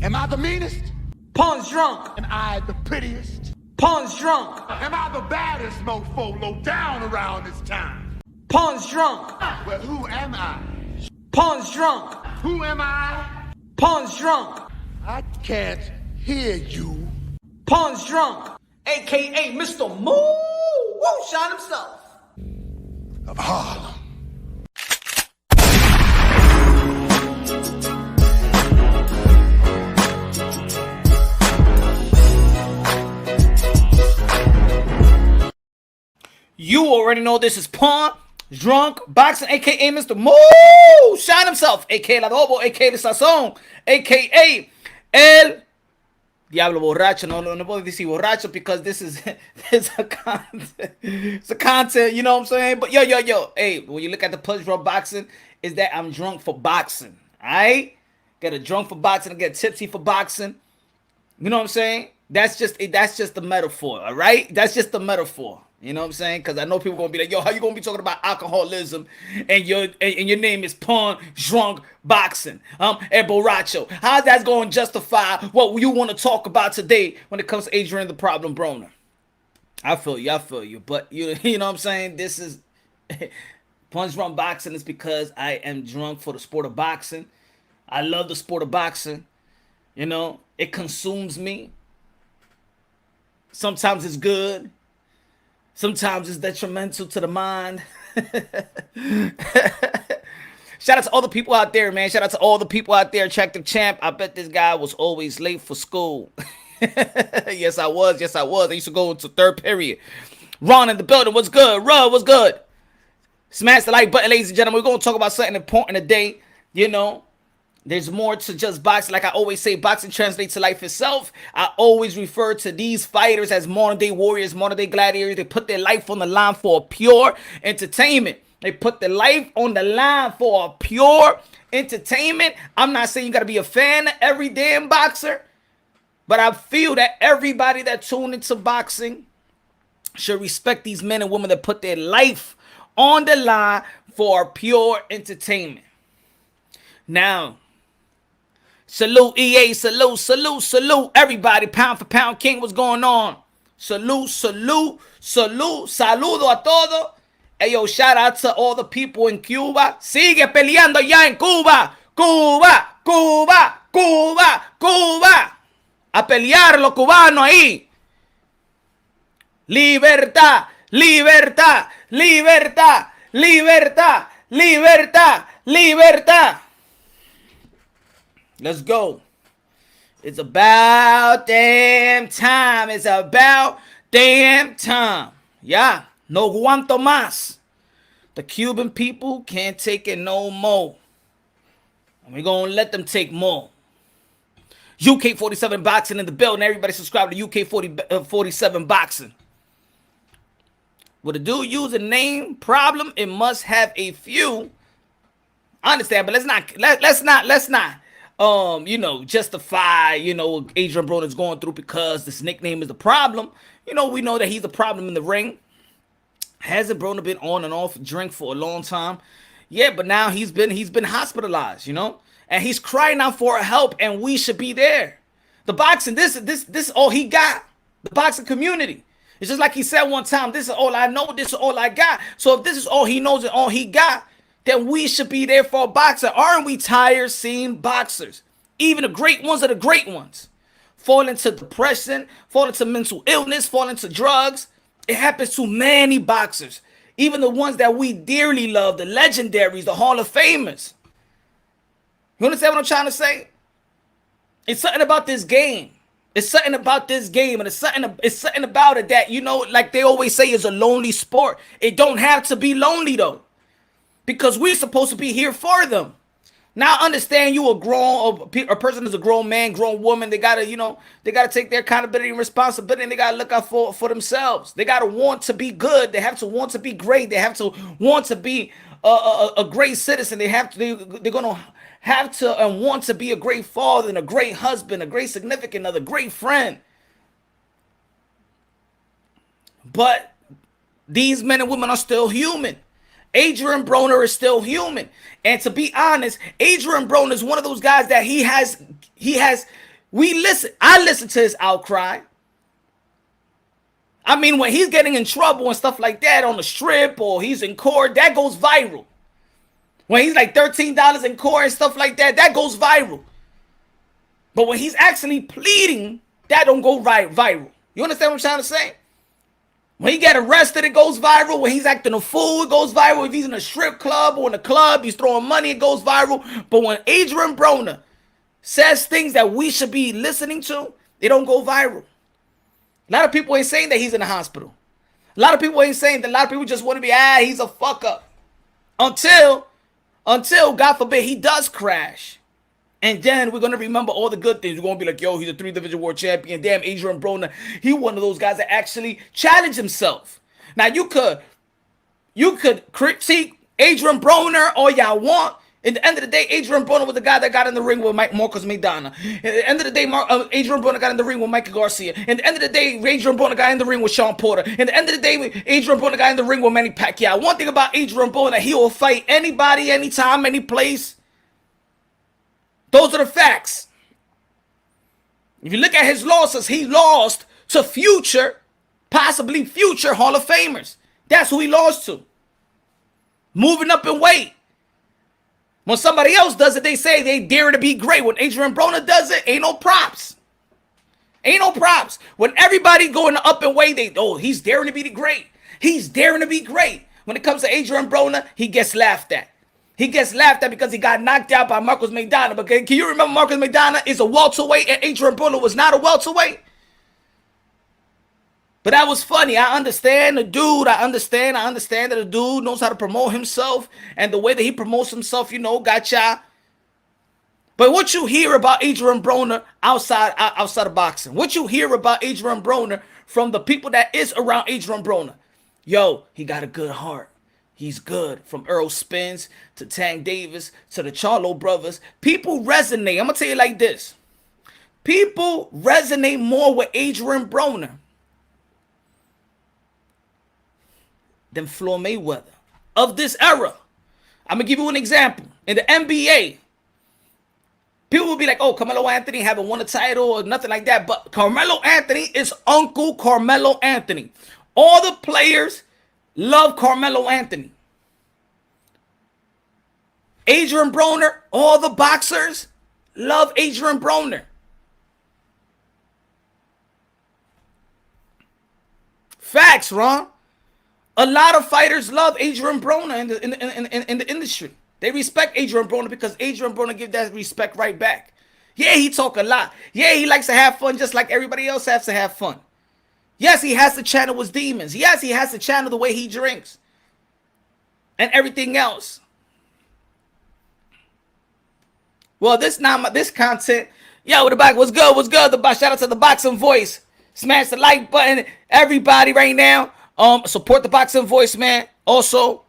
Am I the meanest? Pun's drunk. Am I the prettiest? Pun's drunk. Am I the baddest mofo low down around this town? Pun's drunk. Well, who am I? Pun's drunk. Who am I? Pun's drunk. I can't hear you. Pun's drunk. AKA Mr. Moo. Woo, shot himself. Of Harlem. You already know this is Pun, Drunk, Boxing, a.k.a. Mr. Moo, shot himself, a.k.a. El Adobo, a.k.a. El Sazón, a.k.a. El Diablo Borracho. No puedo decir borracho because this is a content. It's a content, you know what I'm saying? But yo. Hey, when you look at the Punch Drunk Boxing, is that I'm drunk for boxing, all right? Get a drunk for boxing and get tipsy for boxing. You know what I'm saying? That's just the metaphor, all right? That's just the metaphor. You know what I'm saying? Because I know people gonna be like, yo, how you gonna be talking about alcoholism and your name is Pun Drunk Boxing, El Borracho? How's that gonna justify what you want to talk about today when it comes to Adrien the Problem Broner? I feel you, but you know what I'm saying? This is Pun Drunk Boxing is because I am drunk for the sport of boxing. I love the sport of boxing. You know, it consumes me. Sometimes it's good. Sometimes it's detrimental to the mind. Shout out to all the people out there, man. Shout out to all the people out there. Check the champ. I bet this guy was always late for school. Yes, I was. I used to go into third period. Ron in the building. What's good? Rub, what's good? Smash the like button, ladies and gentlemen. We're going to talk about something important today. You know, there's more to just boxing. Like I always say, boxing translates to life itself. I always refer to these fighters as modern-day warriors, modern-day gladiators. They put their life on the line for pure entertainment. They put their life on the line for pure entertainment. I'm not saying you got to be a fan of every damn boxer, but I feel that everybody that tuned into boxing should respect these men and women that put their life on the line for pure entertainment. Now, salute EA, salute everybody, pound for pound king, what's going on? Saludo a todo. Hey yo, shout out to all the people in Cuba. Sigue peleando ya en Cuba. Cuba. A pelear los cubanos ahí. Libertad. Let's go. It's about damn time. Yeah, no aguanto más. The Cuban people can't take it no more. And we're going to let them take more. UK 47 Boxing in the building. Everybody subscribe to UK 47 Boxing. With a dude use a name problem, it must have a few. I understand, but let's not justify, what Adrien Broner is going through because this nickname is the problem. We know that he's the problem in the ring. Hasn't Broner been on and off drink for a long time? Yeah, but now he's been hospitalized, and he's crying out for help, and we should be there. The boxing, this is all he got. The boxing community. It's just like he said one time, this is all I know, this is all I got. So if this is all he knows and all he got, then we should be there for a boxer. Aren't we tired seeing boxers? Even the great ones are the great ones. Fall into depression, fall into mental illness, fall into drugs. It happens to many boxers. Even the ones that we dearly love, the legendaries, the Hall of Famers. You understand what I'm trying to say? It's something about this game. And it's something about it that, like they always say, is a lonely sport. It don't have to be lonely, though. Because we're supposed to be here for them. Now, understand a person is a grown man, grown woman. They gotta take their accountability and responsibility, and they gotta look out for themselves. They gotta want to be good. They have to want to be great. They have to want to be a great citizen. They're gonna have to and want to be a great father and a great husband, a great significant other, great friend. But these men and women are still human. Adrien Broner is still human. And to be honest, Adrien Broner is one of those guys that he has I listen to his outcry. I mean, when he's getting in trouble and stuff like that on the strip or he's in court, that goes viral. When he's like $13 in court and stuff like that, that goes viral. But when he's actually pleading, that don't go viral. You understand what I'm trying to say? When he get arrested, it goes viral. When he's acting a fool, it goes viral. If he's in a strip club or in a club, he's throwing money, it goes viral. But when Adrien Broner says things that we should be listening to, they don't go viral. A lot of people ain't saying that he's in the hospital. A lot of people ain't saying that. A lot of people just want to be, he's a fuck up. Until, God forbid, he does crash. And then we're going to remember all the good things. We're going to be like, yo, he's a 3-division world champion. Damn, Adrien Broner. He one of those guys that actually challenged himself. Now, you could critique Adrien Broner all y'all want. At the end of the day, Adrien Broner was the guy that got in the ring with Marcos Maidana. At the end of the day, Adrien Broner got in the ring with Michael Garcia. At the end of the day, Adrien Broner got in the ring with Sean Porter. At the end of the day, Adrien Broner got in the ring with Manny Pacquiao. One thing about Adrien Broner, he will fight anybody, anytime, any place. Those are the facts. If you look at his losses, he lost to possibly future Hall of Famers. That's who he lost to. Moving up in weight. When somebody else does it, they say they dare to be great. When Adrien Broner does it, ain't no props. Ain't no props. When everybody going up in weight, he's daring to be the great. He's daring to be great. When it comes to Adrien Broner, he gets laughed at. He gets laughed at because he got knocked out by Marcos Maidana. But can you remember Marcos Maidana is a welterweight and Adrien Broner was not a welterweight? But that was funny. I understand the dude. I understand that the dude knows how to promote himself. And the way that he promotes himself, gotcha. But what you hear about Adrien Broner outside of boxing, what you hear about Adrien Broner from the people that is around Adrien Broner, he got a good heart. He's good. From Earl Spence to Tank Davis to the Charlo brothers. People resonate. I'm going to tell you like this. People resonate more with Adrien Broner than Floyd Mayweather of this era. I'm going to give you an example. In the NBA, people will be like, oh, Carmelo Anthony haven't won a title or nothing like that. But Carmelo Anthony is Uncle Carmelo Anthony. All the players love Carmelo Anthony. Adrien Broner, all the boxers love Adrien Broner. Facts, Ron. A lot of fighters love Adrien Broner in the industry. They respect Adrien Broner because Adrien Broner give that respect right back. Yeah, he talk a lot. Yeah, he likes to have fun just like everybody else has to have fun. Yes, he has to channel his demons. Yes, he has to channel the way he drinks. And everything else. Well, this content. Yo, the back, what's good? What's good? Shout out to the Boxing Voice. Smash the like button. Everybody right now. Support the Boxing Voice, man. Also,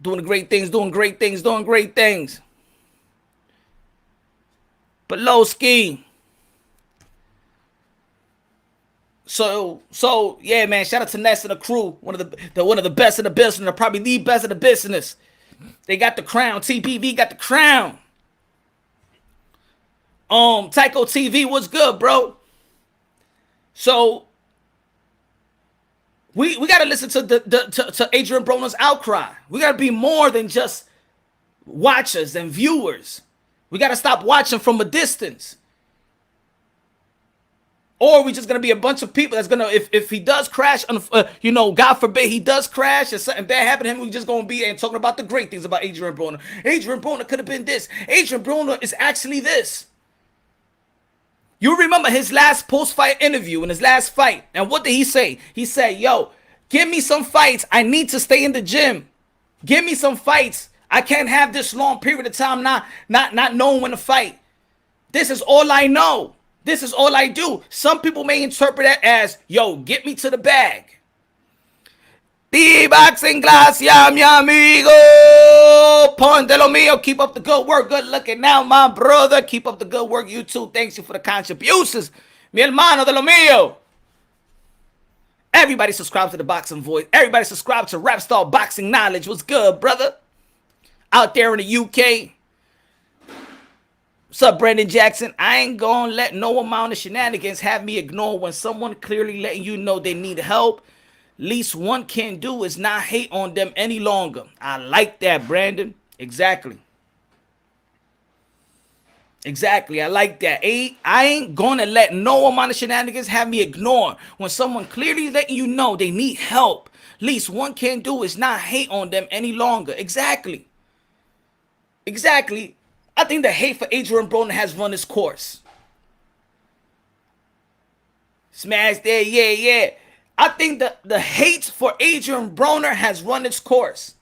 doing great things. But low ski. So yeah, man. Shout out to Ness and the crew. One of the best in the business. Or probably the best in the business. They got the crown. TPV got the crown. Tycho TV, what's good, bro? So we gotta listen to Adrien Broner's outcry. We gotta be more than just watchers and viewers. We gotta stop watching from a distance. Or we just gonna be a bunch of people that's gonna, if he does crash, God forbid he does crash and something bad happened to him, we just gonna be and talking about the great things about Adrien Broner. Adrien Broner could have been this. Adrien Broner is actually this. You remember his last post-fight interview in his last fight, and what did he say? He said, "Yo, give me some fights. I need to stay in the gym. Give me some fights. I can't have this long period of time not knowing when to fight. This is all I know. This is all I do." Some people may interpret that as, yo, get me to the bag. The boxing class, mi amigo. Ponte lo mío. Keep up the good work. Good looking now, my brother. Keep up the good work. You too. Thanks you for the contributions. Mi hermano de lo mío. Everybody subscribe to the Boxing Voice. Everybody subscribe to Rap Star Boxing Knowledge. What's good, brother? Out there in the UK. What's up, Brandon Jackson? I ain't gonna let no amount of shenanigans have me ignore when someone clearly letting you know they need help. Least one can do is not hate on them any longer. I like that, Brandon. Exactly. Exactly. I like that. I ain't gonna let no amount of shenanigans have me ignore when someone clearly letting you know they need help. Least one can do is not hate on them any longer. Exactly. Exactly. I think the hate for Adrien Broner has run its course. Smash there, yeah. I think the hate for Adrien Broner has run its course.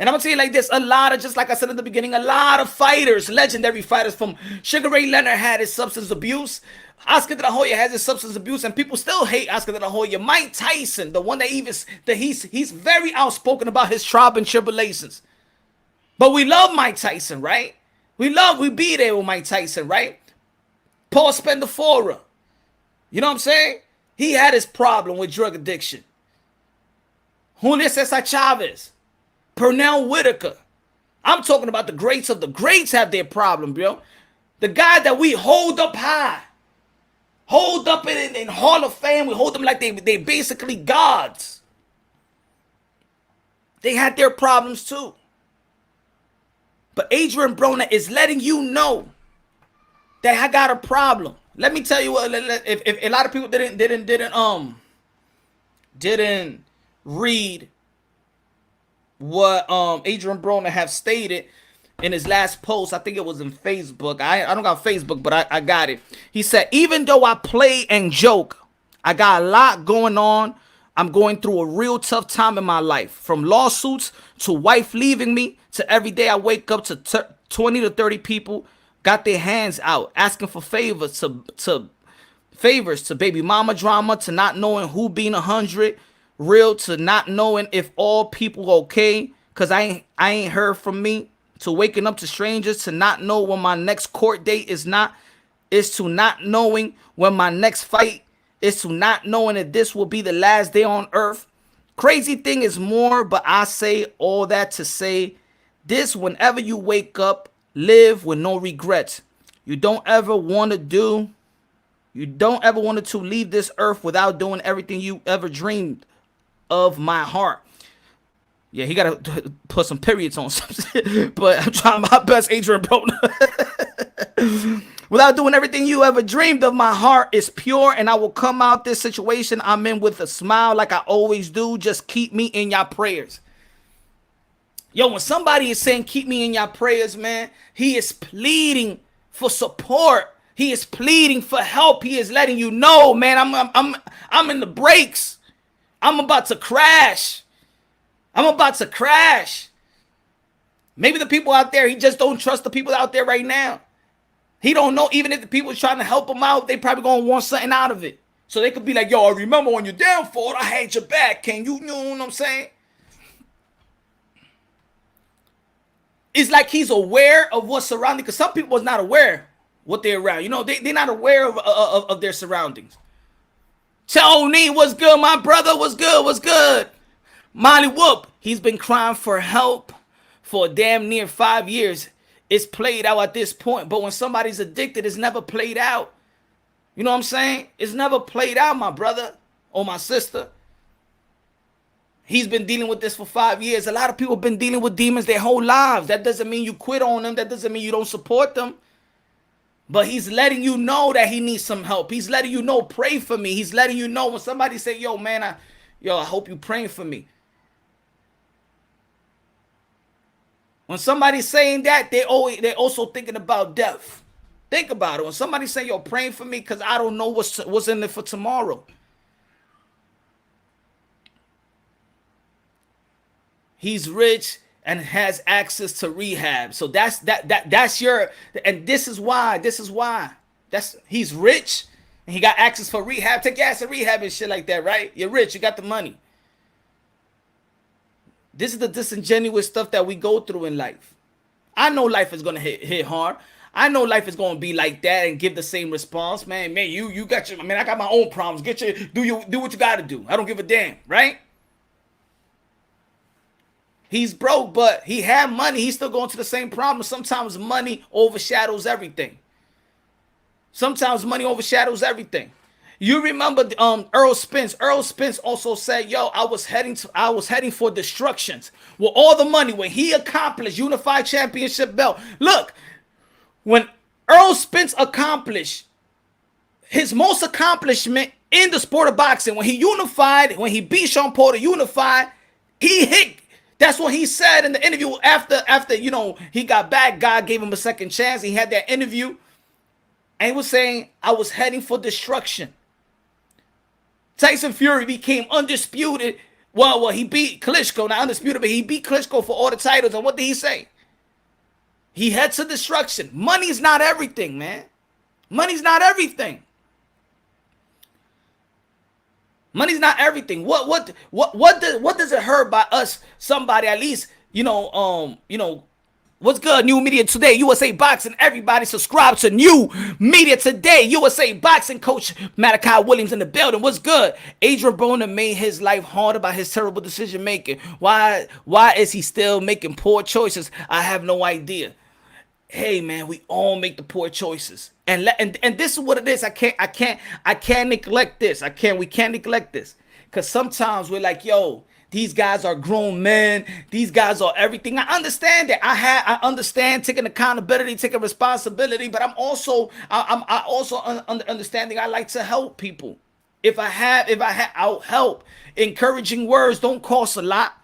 And I'm gonna tell you like this, a lot of, just like I said in the beginning, a lot of fighters, legendary fighters, from Sugar Ray Leonard had his substance abuse, Oscar de la Hoya has his substance abuse, and people still hate Oscar de la Hoya. Mike Tyson, the one that he's very outspoken about his trial and tribulations. But we love Mike Tyson, right? We be there with Mike Tyson, right? Paul Spendafora. You know what I'm saying? He had his problem with drug addiction. Julio Cesar Chavez. Pernell Whitaker. I'm talking about the greats of the greats have their problem, bro. The guy that we hold up high. Hold up in Hall of Fame. We hold them like they basically gods. They had their problems too. But Adrien Broner is letting you know that I got a problem. Let me tell you what. If a lot of people didn't read what Adrien Broner have stated in his last post, I think it was in Facebook. I don't got Facebook, but I got it. He said, even though I play and joke, I got a lot going on. I'm going through a real tough time in my life. From lawsuits to wife leaving me to every day I wake up to 20 to 30 people got their hands out asking for favors to baby mama drama, to not knowing who being 100 real, to not knowing if all people okay because I ain't heard from me, to waking up to strangers, to not know when my next court date is to not knowing when my next fight is, to not knowing that this will be the last day on earth. Crazy thing is more, but I say all that to say this: whenever you wake up, live with no regrets. You don't ever want to leave this earth without doing everything you ever dreamed of, my heart. Yeah, he got to put some periods on something. But I'm trying my best, Adrien Broner. Without doing everything you ever dreamed of, my heart is pure, and I will come out this situation I'm in with a smile like I always do. Just keep me in your prayers. Yo, when somebody is saying keep me in your prayers, man, he is pleading for support. He is pleading for help. He is letting you know, man, I'm in the brakes. I'm about to crash. Maybe the people out there, he just don't trust the people out there right now. He don't know, even if the people trying to help him out, they probably gonna want something out of it. So they could be like, yo, I remember when you're down for it, I had your back. Can you know what I'm saying? It's like he's aware of what's surrounding, because some people was not aware what they're around. You know, they're not aware of their surroundings. Tony, what's good, my brother? What's good? Molly Whoop, he's been crying for help for damn near 5 years. It's played out at this point, but when somebody's addicted, it's never played out. You know what I'm saying? It's never played out, my brother or my sister. He's been dealing with this for 5 years. A lot of people have been dealing with demons their whole lives. That doesn't mean you quit on them. That doesn't mean you don't support them. But he's letting you know that he needs some help. He's letting you know, pray for me. He's letting you know when somebody say, yo, man, I hope you praying for me. When somebody's saying that, they're also thinking about death. Think about it. When somebody say, yo, praying for me because I don't know what's in it for tomorrow. He's rich and has access to rehab. So that's your, and this is why. He's rich and he got access for rehab. Take your ass to rehab and shit like that, right? You're rich, you got the money. This is the disingenuous stuff that we go through in life. I know life is gonna hit hard. I know life is gonna be like that and give the same response, man. Man, you got your, I got my own problems. Do what you gotta do. I don't give a damn, right? He's broke, but he had money. He's still going to the same problem. Sometimes money overshadows everything. Sometimes money overshadows everything. You remember Earl Spence. Earl Spence also said, yo, I was heading for destructions. With all the money, when he accomplished unified championship belt. Look, when Earl Spence accomplished his most accomplishment in the sport of boxing, when he unified, when he beat Sean Porter unified, he hit. That's what he said in the interview after you know, he got back. God gave him a second chance. He had that interview, and he was saying, I was heading for destruction. Tyson Fury became undisputed. Well, he beat Klitschko, not undisputed, but he beat Klitschko for all the titles. And what did he say? He heads to destruction. Money's not everything, man. Money's not everything. Money's not everything. What does it hurt by us? Somebody at least, what's good? New Media Today, USA Boxing. Everybody subscribe to New Media Today, USA Boxing. Coach Malachi Williams in the building. What's good? Adrien Broner made his life harder by his terrible decision making. Why is he still making poor choices? I have no idea. Hey man, we all make the poor choices, and this is what it is. I can't neglect this. We can't neglect this, because sometimes we're like, yo, these guys are grown men. These guys are everything. I understand that. I understand taking accountability, taking responsibility, but I'm also understanding. I like to help people. If I have, I'll help. Encouraging words don't cost a lot.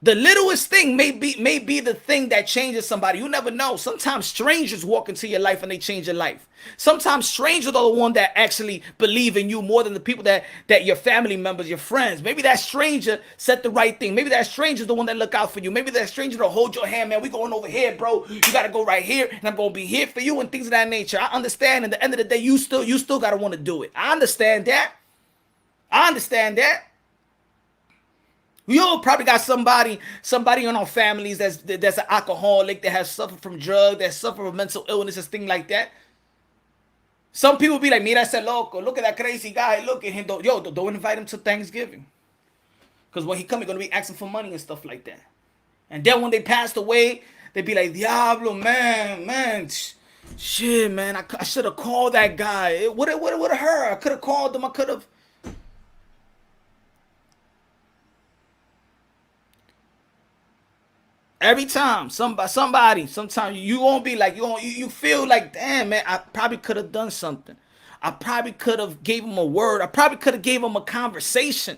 The littlest thing may be the thing that changes somebody. You never know. Sometimes strangers walk into your life and they change your life. Sometimes strangers are the one that actually believe in you more than the people that your family members, your friends. Maybe that stranger said the right thing. Maybe that stranger is the one that look out for you. Maybe that stranger will hold your hand, man. We going over here, bro. You gotta go right here, and I'm gonna be here for you and things of that nature. I understand. At the end of the day, you still gotta want to do it. I understand that. We all probably got somebody in our families that's an alcoholic, that has suffered from drugs, that suffer from mental illnesses, things like that. Some people be like, mira ese loco, look at that crazy guy, look at him. Don't invite him to Thanksgiving. Because when he come, he's going to be asking for money and stuff like that. And then when they passed away, they be like, Diablo, man, shit, man, I should have called that guy. It would have hurt. I could have called him. I could have. Every time sometimes you won't be like, you feel like, damn man, I probably could have done something. I probably could have gave him a word. I probably could have gave him a conversation.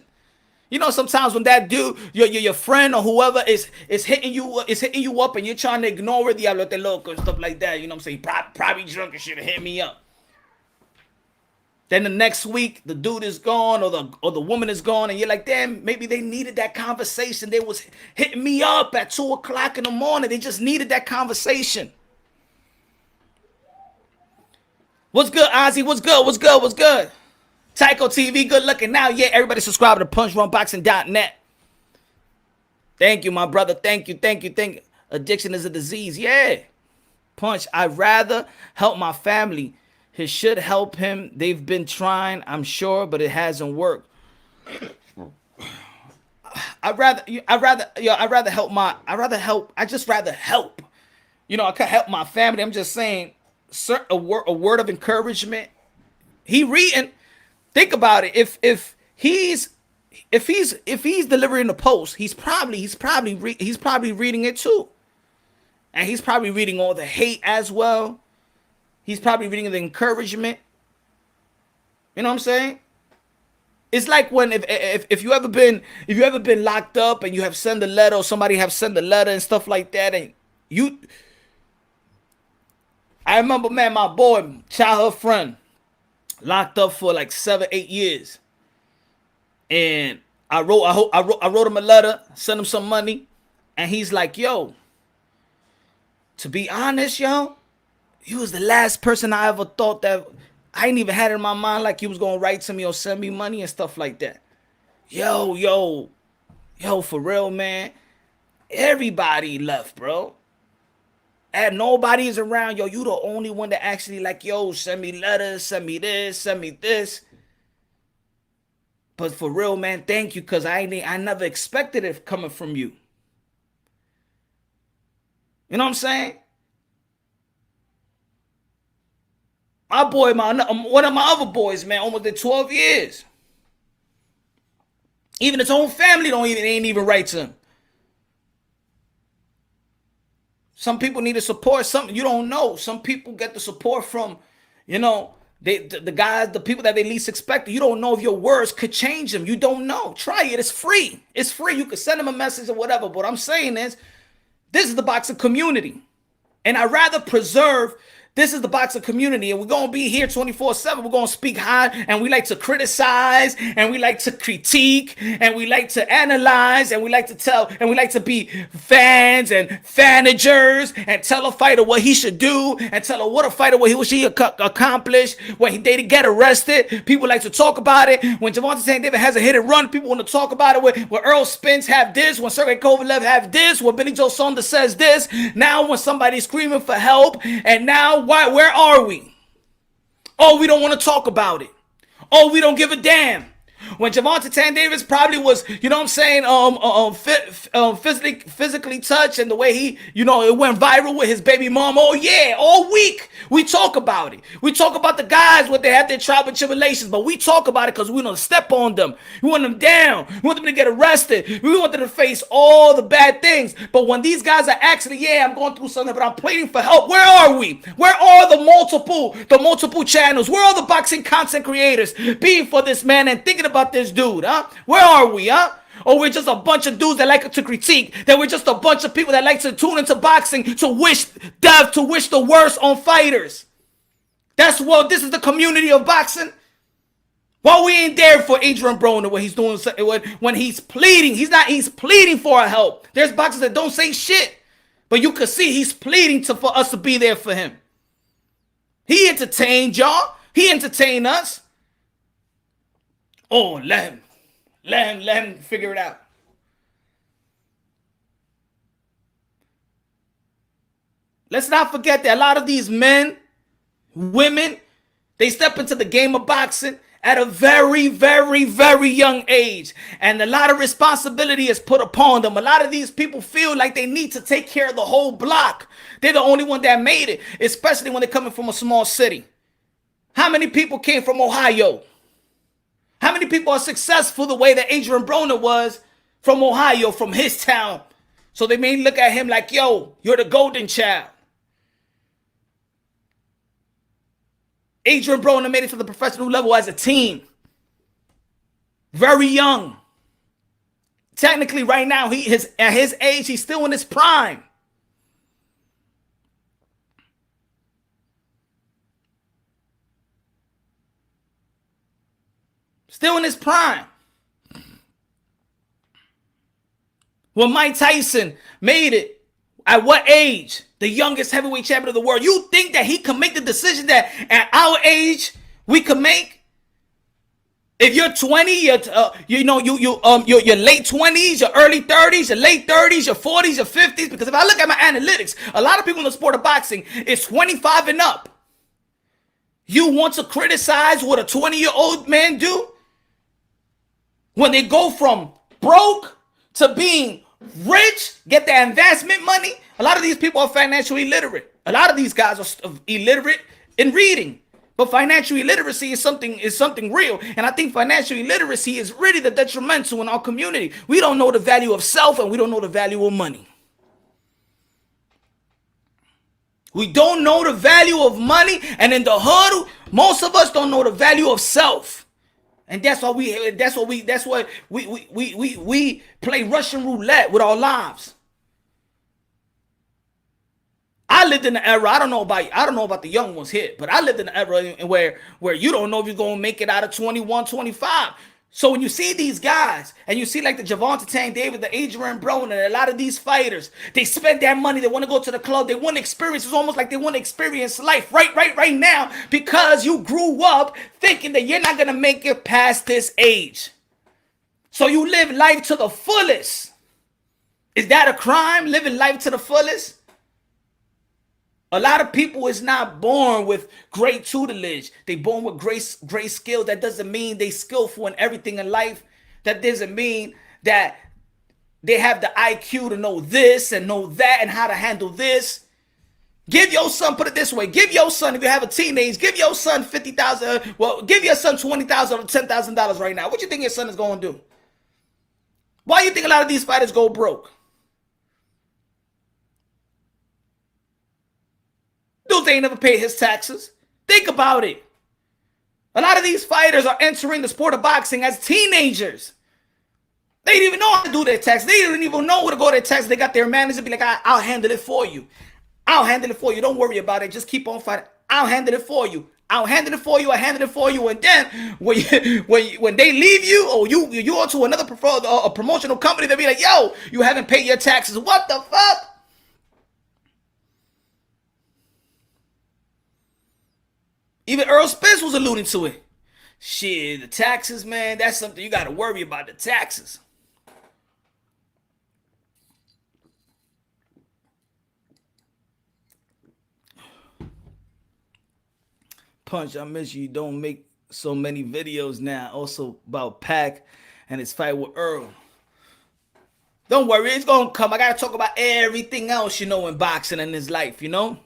You know, sometimes when that dude, your friend or whoever is hitting you up and you're trying to ignore it, diablo te loco and stuff like that. You know what I'm saying? Probably drunk and should have hit me up. Then the next week, the dude is gone or the woman is gone, and you're like, damn, maybe they needed that conversation. They was hitting me up at 2 o'clock in the morning. They just needed that conversation. What's good, Ozzy? What's good? Tycho TV, good looking now. Yeah, everybody subscribe to PunchRunBoxing.net. Thank you, my brother. Thank you. Addiction is a disease. Yeah. Punch, I'd rather help my family. It should help him. They've been trying, I'm sure, but it hasn't worked. I'd rather help. You know, I could help my family. I'm just saying, a word of encouragement. He reading. Think about it. If he's delivering the post, he's probably reading it too, and he's probably reading all the hate as well. He's probably reading the encouragement. You know what I'm saying? It's like when if you ever been locked up and you have sent a letter, or somebody have sent a letter and stuff like that, and I remember, man, my boy, childhood friend, locked up for like 7-8 years, and I wrote him a letter, sent him some money, and he's like, yo, to be honest, yo, he was the last person I ever thought that I ain't even had it in my mind like he was gonna write to me or send me money and stuff like that. Yo, for real, man. Everybody left, bro. And nobody is around. Yo, you the only one that actually like, yo, send me letters, send me this. But for real, man, thank you, because I never expected it coming from you. You know what I'm saying? My boy, one of my other boys, man, almost did 12 years. Even his own family ain't even right to him. Some people need to support something you don't know. Some people get the support from, the guys, the people that they least expect. You don't know if your words could change them. You don't know. Try it. It's free. It's free. You can send them a message or whatever. But what I'm saying is, this is the boxing community. And I'd rather preserve. This is the boxing community, and we're going to be here 24/7. We're going to speak high, and we like to criticize, and we like to critique, and we like to analyze, and we like to tell, and we like to be fans and fanagers, and tell a fighter what he should do, and tell what a fighter what he or she accomplished, when they get arrested. People like to talk about it. When Gervonta St. Davis has a hit and run, people want to talk about it. When Earl Spence have this, when Sergey Kovalev have this, when Benny Joe Saunders says this. Now when somebody's screaming for help, and now where are we? Oh, we don't want to talk about it. Oh, we don't give a damn. When Gervonta St. Davis probably was, physically touched, and the way he, it went viral with his baby mom. Oh yeah, all week we talk about it. We talk about the guys when they have their trial and tribulations, but we talk about it because we don't step on them. We want them down. We want them to get arrested. We want them to face all the bad things. But when these guys are actually, I'm going through something, but I'm pleading for help. Where are we? Where are the multiple channels? Where are the boxing content creators being for this man and thinking about this dude, huh? Where are we, huh? Or we're just a bunch of dudes that like to critique, that we're just a bunch of people that like to tune into boxing to wish death, to wish the worst on fighters. This is the community of boxing. Well, we ain't there for Adrien Broner when he's doing when he's pleading. He's pleading for our help. There's boxers that don't say shit, but you can see he's pleading for us to be there for him. He entertained y'all. He entertained us. Oh, let him figure it out. Let's not forget that a lot of these men, women, they step into the game of boxing at a very, very, very young age. And a lot of responsibility is put upon them. A lot of these people feel like they need to take care of the whole block. They're the only one that made it, especially when they're coming from a small city. How many people came from Ohio? How many people are successful the way that Adrien Broner was from Ohio, from his town? So they may look at him like, yo, you're the golden child. Adrien Broner made it to the professional level as a teen. Very young. Technically, right now, at his age, he's still in his prime. Still in his prime. When Mike Tyson made it, at what age? The youngest heavyweight champion of the world. You think that he can make the decision that at our age we can make? If you're 20, your late 20s, your early 30s, your late 30s, your 40s, your 50s. Because if I look at my analytics, a lot of people in the sport of boxing is 25 and up. You want to criticize what a 20-year-old man do? When they go from broke to being rich, get their investment money. A lot of these people are financially illiterate. A lot of these guys are illiterate in reading. But financial illiteracy is something real. And I think financial illiteracy is really the detrimental in our community. We don't know the value of self, and we don't know the value of money. We don't know the value of money, and in the hood, most of us don't know the value of self. And that's why we play Russian roulette with our lives. I lived in the era, I don't know about the young ones here, but I lived in the era where you don't know if you're going to make it out of 21, 25. So when you see these guys, and you see like the Gervonta St. Davis, the Adrien Broner, and a lot of these fighters, they spend their money, they want to go to the club, they want to experience, it's almost like they want to experience life right now, because you grew up thinking that you're not going to make it past this age. So you live life to the fullest. Is that a crime, living life to the fullest? A lot of people is not born with great tutelage. They born with great skill. That doesn't mean they skillful in everything in life. That doesn't mean that they have the IQ to know this and know that and how to handle this. Give your son, put it this way, give your son, if you have a teenage, give your son $50,000, well, give your son $20,000 or $10,000 right now. What do you think your son is going to do? Why do you think a lot of these fighters go broke? Dude, they ain't never paid his taxes. Think about it. A lot of these fighters are entering the sport of boxing as teenagers. They didn't even know how to do their taxes. They didn't even know where to go to their taxes. They got their manager be like, I'll handle it for you. I'll handle it for you. Don't worry about it. Just keep on fighting. I'll handle it for you. I'll handle it for you. I handle it for you. And then when they leave you, or you go to another a promotional company, they'll be like, yo, you haven't paid your taxes. What the fuck? Even Earl Spence was alluding to it. Shit, the taxes, man, that's something you got to worry about, the taxes. Punch, I miss you. Don't make so many videos now. Also about Pac and his fight with Earl. Don't worry, it's going to come. I got to talk about everything else, in boxing and his life, But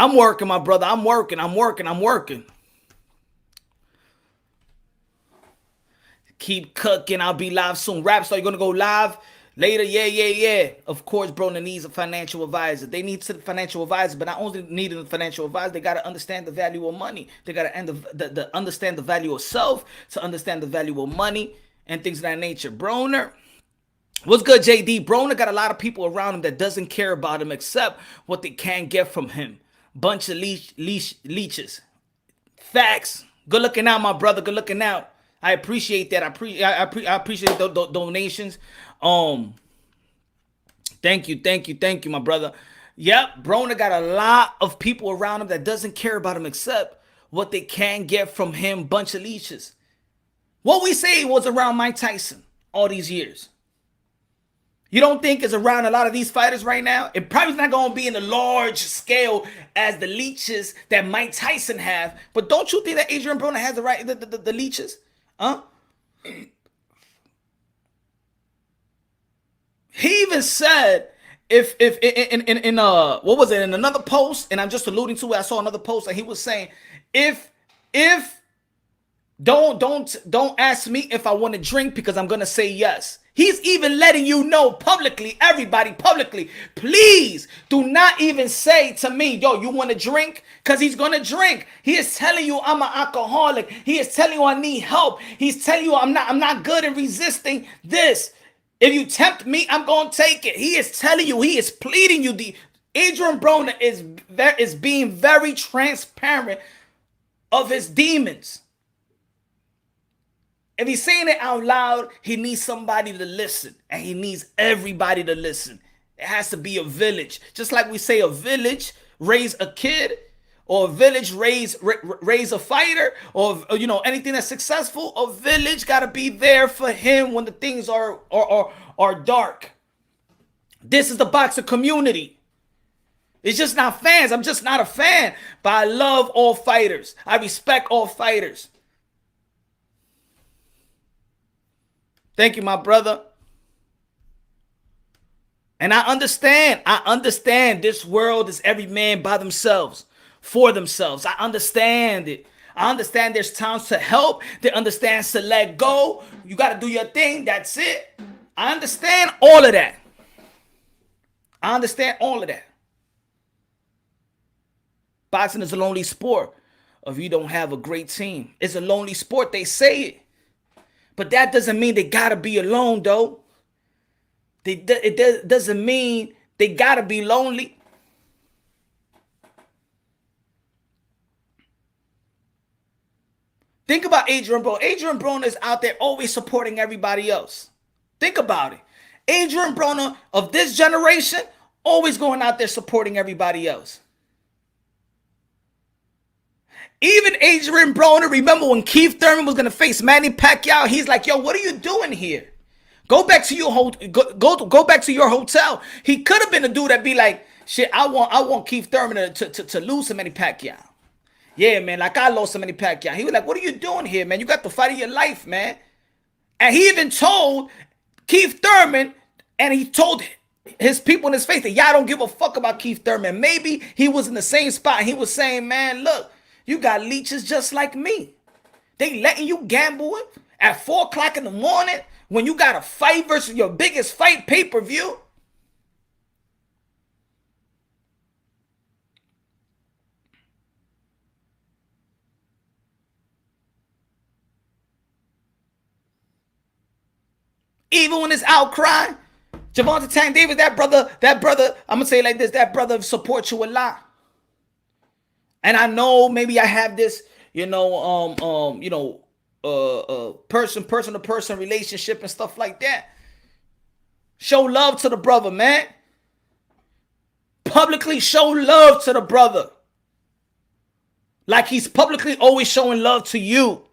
I'm working, my brother. I'm working. Keep cooking. I'll be live soon. Rap Star, you going to go live later? Yeah. Of course, Broner needs a financial advisor. They need a financial advisor, but not only needing a financial advisor, they got to understand the value of money. They got to understand the value of self, to understand the value of money and things of that nature. Broner. What's good, JD? Broner got a lot of people around him that doesn't care about him except what they can get from him. Bunch of leeches. Facts. Good looking out, my brother. Good looking out. I appreciate that. I appreciate the donations. Thank you, my brother. Yep, Broner got a lot of people around him that doesn't care about him except what they can get from him. Bunch of leeches. What we say was around Mike Tyson all these years. You don't think it's around a lot of these fighters right now? It probably not going to be in a large scale as the leeches that Mike Tyson have. But don't you think that Adrien Broner has the leeches? Huh? He even said if in what was it, in another post, and I'm just alluding to it, I saw another post and he was saying if don't ask me if I want to drink because I'm gonna say yes. He's even letting you know publicly, everybody publicly, please do not even say to me, yo, you want to drink? Because he's going to drink. He is telling you I'm an alcoholic. He is telling you I need help. He's telling you I'm not good in resisting this. If you tempt me, I'm going to take it. He is telling you, he is pleading you. Adrien Broner is being very transparent of his demons. If he's saying it out loud, he needs somebody to listen. And he needs everybody to listen. It has to be a village. Just like we say a village raise a kid, or a village raise a fighter, or anything that's successful, a village got to be there for him when the things are dark. This is the boxer community. It's just not fans. I'm just not a fan. But I love all fighters. I respect all fighters. Thank you, my brother. And I understand this world is every man by themselves, for themselves. I understand it. I understand there's times to help. They understand to let go. You got to do your thing. That's it. I understand all of that. Boxing is a lonely sport if you don't have a great team. It's a lonely sport. They say it. But that doesn't mean they gotta be alone, though. It doesn't mean they gotta be lonely. Think about Adrien Broner. Adrien Broner is out there always supporting everybody else. Think about it. Adrien Broner of this generation always going out there supporting everybody else. Even Adrien Broner, remember when Keith Thurman was going to face Manny Pacquiao? He's like, yo, what are you doing here? Go back to your go back to your hotel. He could have been a dude that be like, shit, I want Keith Thurman to lose to Manny Pacquiao. Yeah, man, like I lost to Manny Pacquiao. He was like, what are you doing here, man? You got the fight of your life, man. And he even told Keith Thurman, and he told his people in his face that y'all don't give a fuck about Keith Thurman. Maybe he was in the same spot and he was saying, man, look, you got leeches just like me. They letting you gamble at 4 o'clock in the morning when you got a fight versus your biggest fight pay-per-view. Even when it's outcry, Gervonta Tank Davis, that brother, I'm gonna say it like this, that brother supports you a lot. And I know maybe I have this, person to person relationship and stuff like that. Show love to the brother, man. Publicly show love to the brother. Like he's publicly always showing love to you.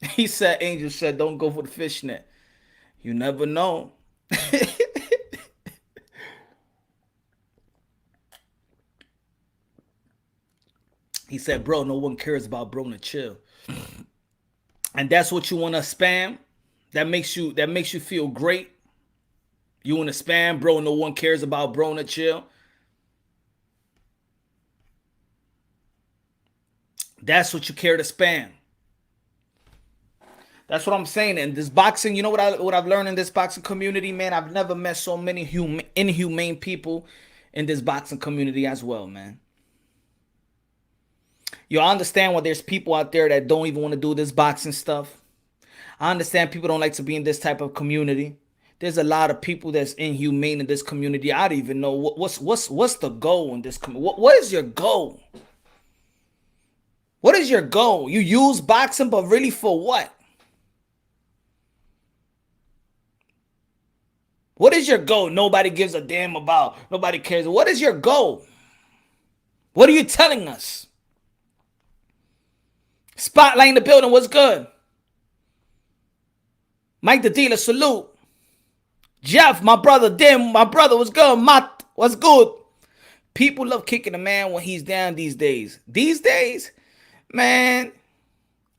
He said, Angel said, don't go for the fishnet. You never know. He said, bro, no one cares about Broner. Chill. And that's what you want to spam? That makes you feel great? You want to spam, bro, no one cares about Broner. Chill? That's what you care to spam. That's what I'm saying. And this boxing, you know what I've learned in this boxing community, man? I've never met so many inhumane people in this boxing community as well, man. You understand why there's people out there that don't even want to do this boxing stuff. I understand people don't like to be in this type of community. There's a lot of people that's inhumane in this community. I don't even know what's the goal in this community. What is your goal? What is your goal? You use boxing, but really for what? What is your goal? Nobody gives a damn about. Nobody cares. What is your goal? What are you telling us? Spotlight in the building, what's good? Mike the Dealer, salute. Jeff, my brother, Dim, my brother, what's good? Matt, what's good? People love kicking a man when he's down these days. These days, man,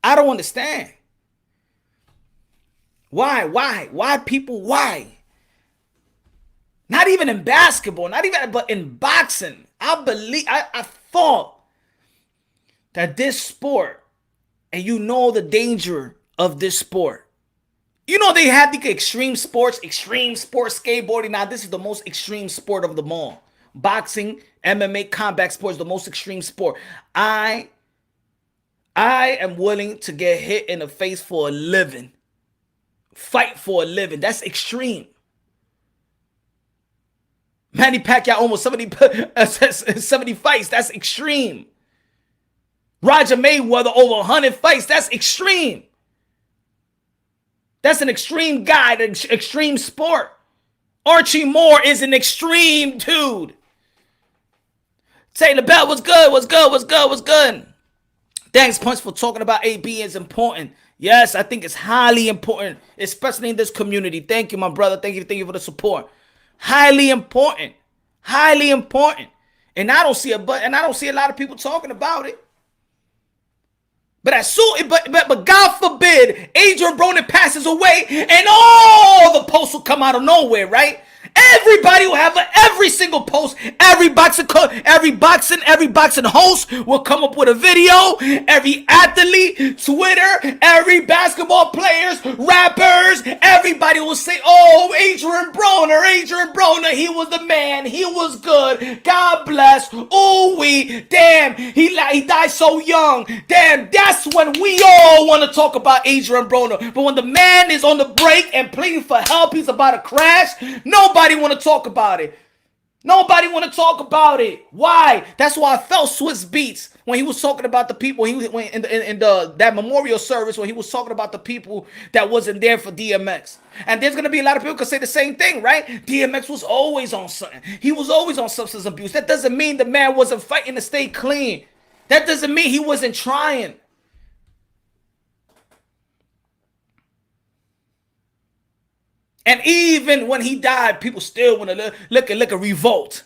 I don't understand. Why people, why? Not even in basketball, but in boxing. I thought that this sport, and you know the danger of this sport. You know they have the extreme sports skateboarding. Now this is the most extreme sport of them all. Boxing, MMA, combat sports, the most extreme sport. I am willing to get hit in the face for a living. Fight for a living. That's extreme. Manny Pacquiao almost 70 fights. That's extreme. Roger Mayweather over 100 fights. That's extreme. That's an extreme guy, an extreme sport. Archie Moore is an extreme dude. Taylor Bell, what's good? Thanks, Punch, for talking about AB is important. Yes, I think it's highly important, especially in this community. Thank you, my brother. Thank you for the support. Highly important. And I don't see a lot of people talking about it. But God forbid Adrien Broner passes away and all the posts will come out of nowhere, right? Everybody will have every single post. Every boxing host will come up with a video. Every athlete, Twitter, every basketball players, rappers, everybody will say, "Oh, Adrien Broner, he was the man. He was good. God bless. Oh, damn, he died so young. Damn, that's when we all want to talk about Adrien Broner. But when the man is on the break and pleading for help, he's about to crash. Nobody want to talk about it. Why? That's why I felt Swiss Beats when he was talking about the people. He went in that memorial service when he was talking about the people that wasn't there for DMX. And there's gonna be a lot of people who say the same thing, right? DMX was always on something. He was always on substance abuse. That doesn't mean the man wasn't fighting to stay clean. That doesn't mean he wasn't trying. And even when he died, people still want to look at revolt.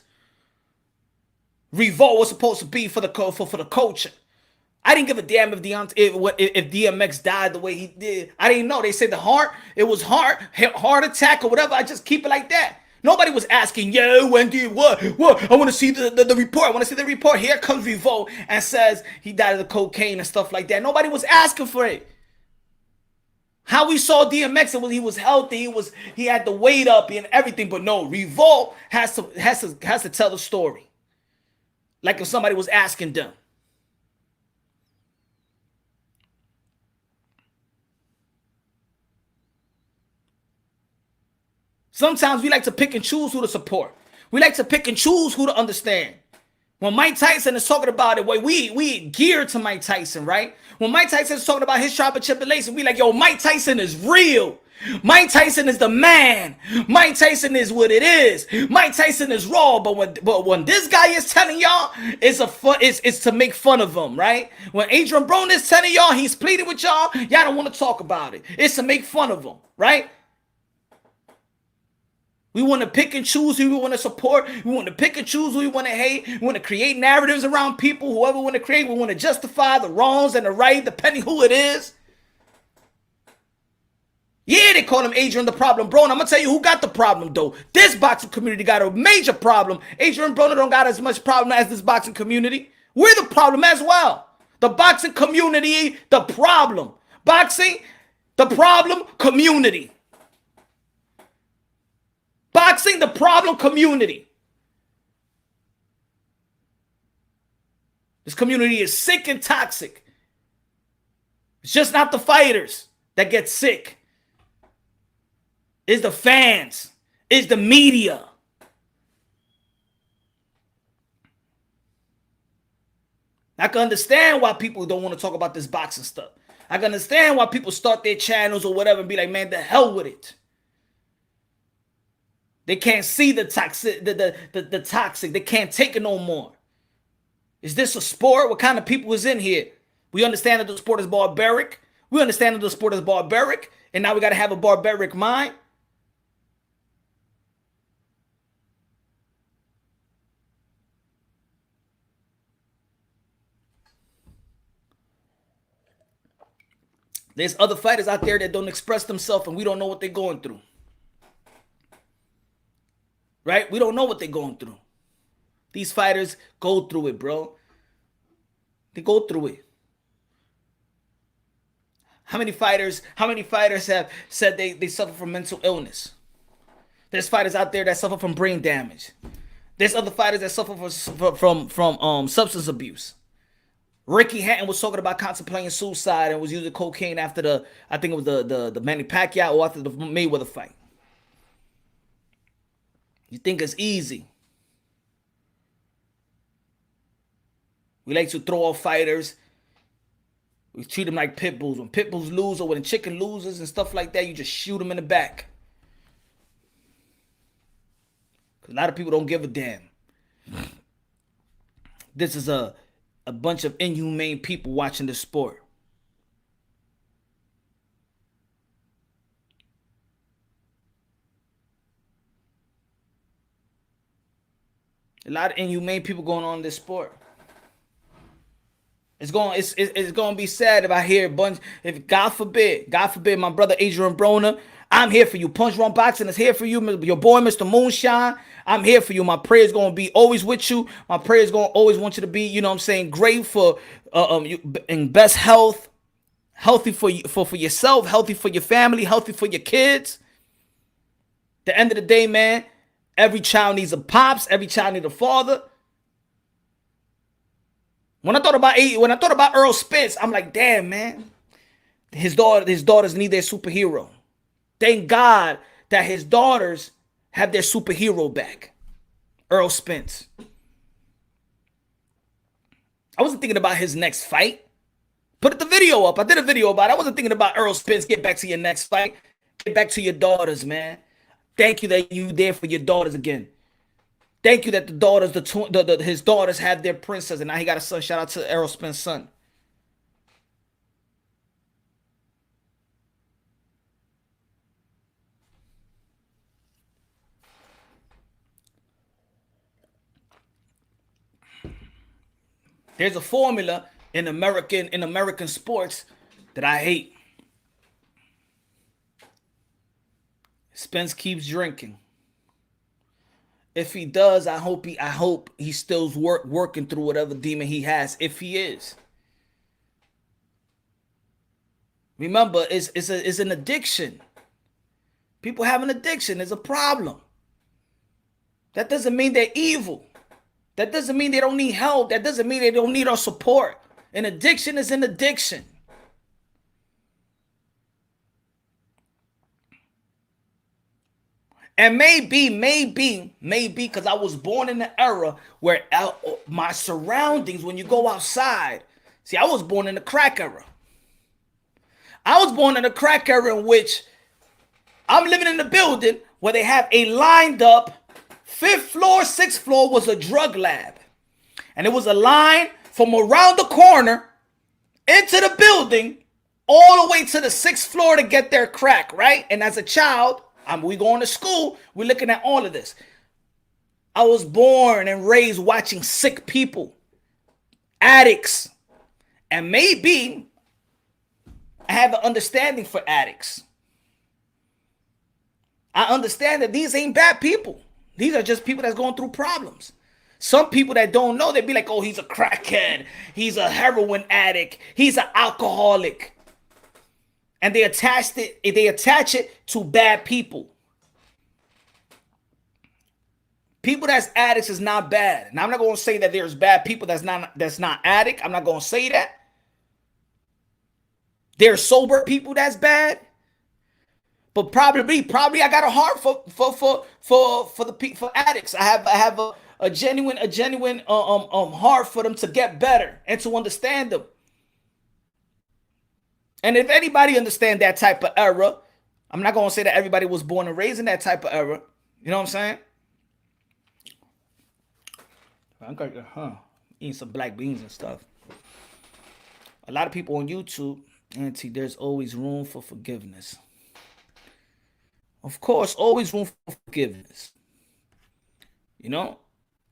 Revolt was supposed to be for the culture. I didn't give a damn if if DMX died the way he did. I didn't know. They said it was heart attack or whatever. I just keep it like that. Nobody was asking, yo, when did what? I want to see the report. I want to see the report. Here comes Revolt and says he died of the cocaine and stuff like that. Nobody was asking for it. How we saw DMX, he was healthy, he had the weight up and everything, but no, Revolt has to tell the story. Like if somebody was asking them. Sometimes we like to pick and choose who to support. We like to pick and choose who to understand. When Mike Tyson is talking about it, we geared to Mike Tyson, right? When Mike Tyson is talking about his trial and tribulation, we like, yo, Mike Tyson is real. Mike Tyson is the man. Mike Tyson is what it is. Mike Tyson is raw. But when this guy is telling y'all, it's to make fun of him, right? When Adrien Broner is telling y'all, he's pleading with y'all don't want to talk about it. It's to make fun of him, right? We want to pick and choose who we want to support. We want to pick and choose who we want to hate. We want to create narratives around people, whoever we want to create. We want to justify the wrongs and the right, depending who it is. Yeah, they call him Adrien the Problem Broner. I'm going to tell you who got the problem, though. This boxing community got a major problem. Adrien Broner don't got as much problem as this boxing community. We're the problem as well. The boxing community, the problem. Boxing, the problem, community. Boxing, the problem community. This community is sick and toxic. It's just not the fighters that get sick. It's the fans. It's the media. I can understand why people don't want to talk about this boxing stuff. I can understand why people start their channels or whatever and be like, man, the hell with it. They can't see the toxic, the toxic. They can't take it no more. Is this a sport? What kind of people is in here? We understand that the sport is barbaric. We understand that the sport is barbaric. And now we got to have a barbaric mind. There's other fighters out there that don't express themselves and we don't know what they're going through. Right? We don't know what they're going through. These fighters go through it, bro. They go through it. How many fighters have said they suffer from mental illness? There's fighters out there that suffer from brain damage. There's other fighters that suffer from substance abuse. Ricky Hatton was talking about contemplating suicide and was using cocaine after I think it was the Manny Pacquiao or after the Mayweather fight. You think it's easy. We like to throw off fighters. We treat them like pit bulls. When pit bulls lose or when a chicken loses and stuff like that, you just shoot them in the back. Because a lot of people don't give a damn. This is a bunch of inhumane people watching this sport. A lot of inhumane people going on in this sport. It's going to be sad if I hear a bunch. If God forbid, my brother Adrien Broner, I'm here for you. Punch Run Boxing is here for you. Your boy, Mr. Moonshine, I'm here for you. My prayer is going to be always with you. My prayer is going to always want you to be, you know what I'm saying, great for in best health, healthy for yourself, healthy for your family, healthy for your kids. At the end of the day, man, every child needs a pops. Every child needs a father. When I thought about Earl Spence, I'm like, damn, man. His daughters need their superhero. Thank God that his daughters have their superhero back. Earl Spence. I wasn't thinking about his next fight. Put the video up. I did a video about it. I wasn't thinking about Earl Spence. Get back to your next fight. Get back to your daughters, man. Thank you that you there for your daughters again. Thank you that the daughters, his daughters have their princess, and now he got a son. Shout out to Errol Spence's son. There's a formula in American sports that I hate. Spence keeps drinking. If he does, I hope he's still working through whatever demon he has. If he is, remember, it's an addiction. People have an addiction. It's a problem. That doesn't mean they're evil. That doesn't mean they don't need help. That doesn't mean they don't need our support. An addiction is an addiction. And maybe, because I was born in the era where my surroundings, when you go outside, see, I was born in the crack era. I was born in the crack era in which I'm living in a building where they have a lined up 5th floor, 6th floor was a drug lab. And it was a line from around the corner into the building all the way to the 6th floor to get their crack, right? And as a child, we going to school, we're looking at all of this. I was born and raised watching sick people, addicts. And maybe I have an understanding for addicts. I understand that these ain't bad people. These are just people that's going through problems. Some people that don't know, they'd be like, oh, he's a crackhead. He's a heroin addict. He's an alcoholic. And they attach it to bad people. People that's addicts is not bad. Now, I'm not going to say that there's bad people that's not addict. I'm not going to say that. There's sober people that's bad. But probably I got a heart for addicts. I have a genuine heart for them to get better and to understand them. And if anybody understand that type of era, I'm not going to say that everybody was born and raised in that type of era. You know what I'm saying? I'm eating some black beans and stuff. A lot of people on YouTube, Auntie, there's always room for forgiveness. Of course, always room for forgiveness. You know?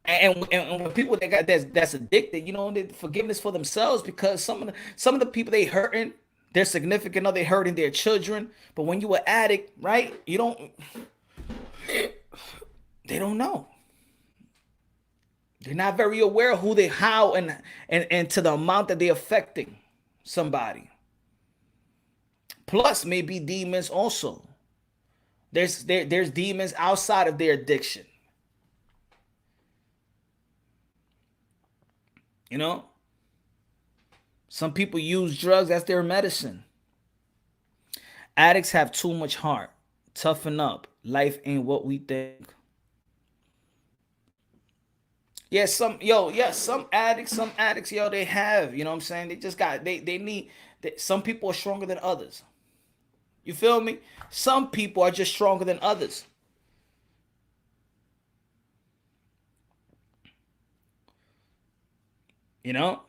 And when people that's addicted, you know, they forgiveness for themselves, because some of the people they hurting, they're significant other, they hurting their children. But when you an addict, right, they don't know. They're not very aware of who they, how, and to the amount that they're affecting somebody. Plus, maybe demons also. There's demons outside of their addiction. You know? Some people use drugs as their medicine. Addicts have too much heart. Toughen up. Life ain't what we think. Yeah, some addicts, they have, you know what I'm saying? They just got, they need, some people are stronger than others. You feel me? Some people are just stronger than others. You know?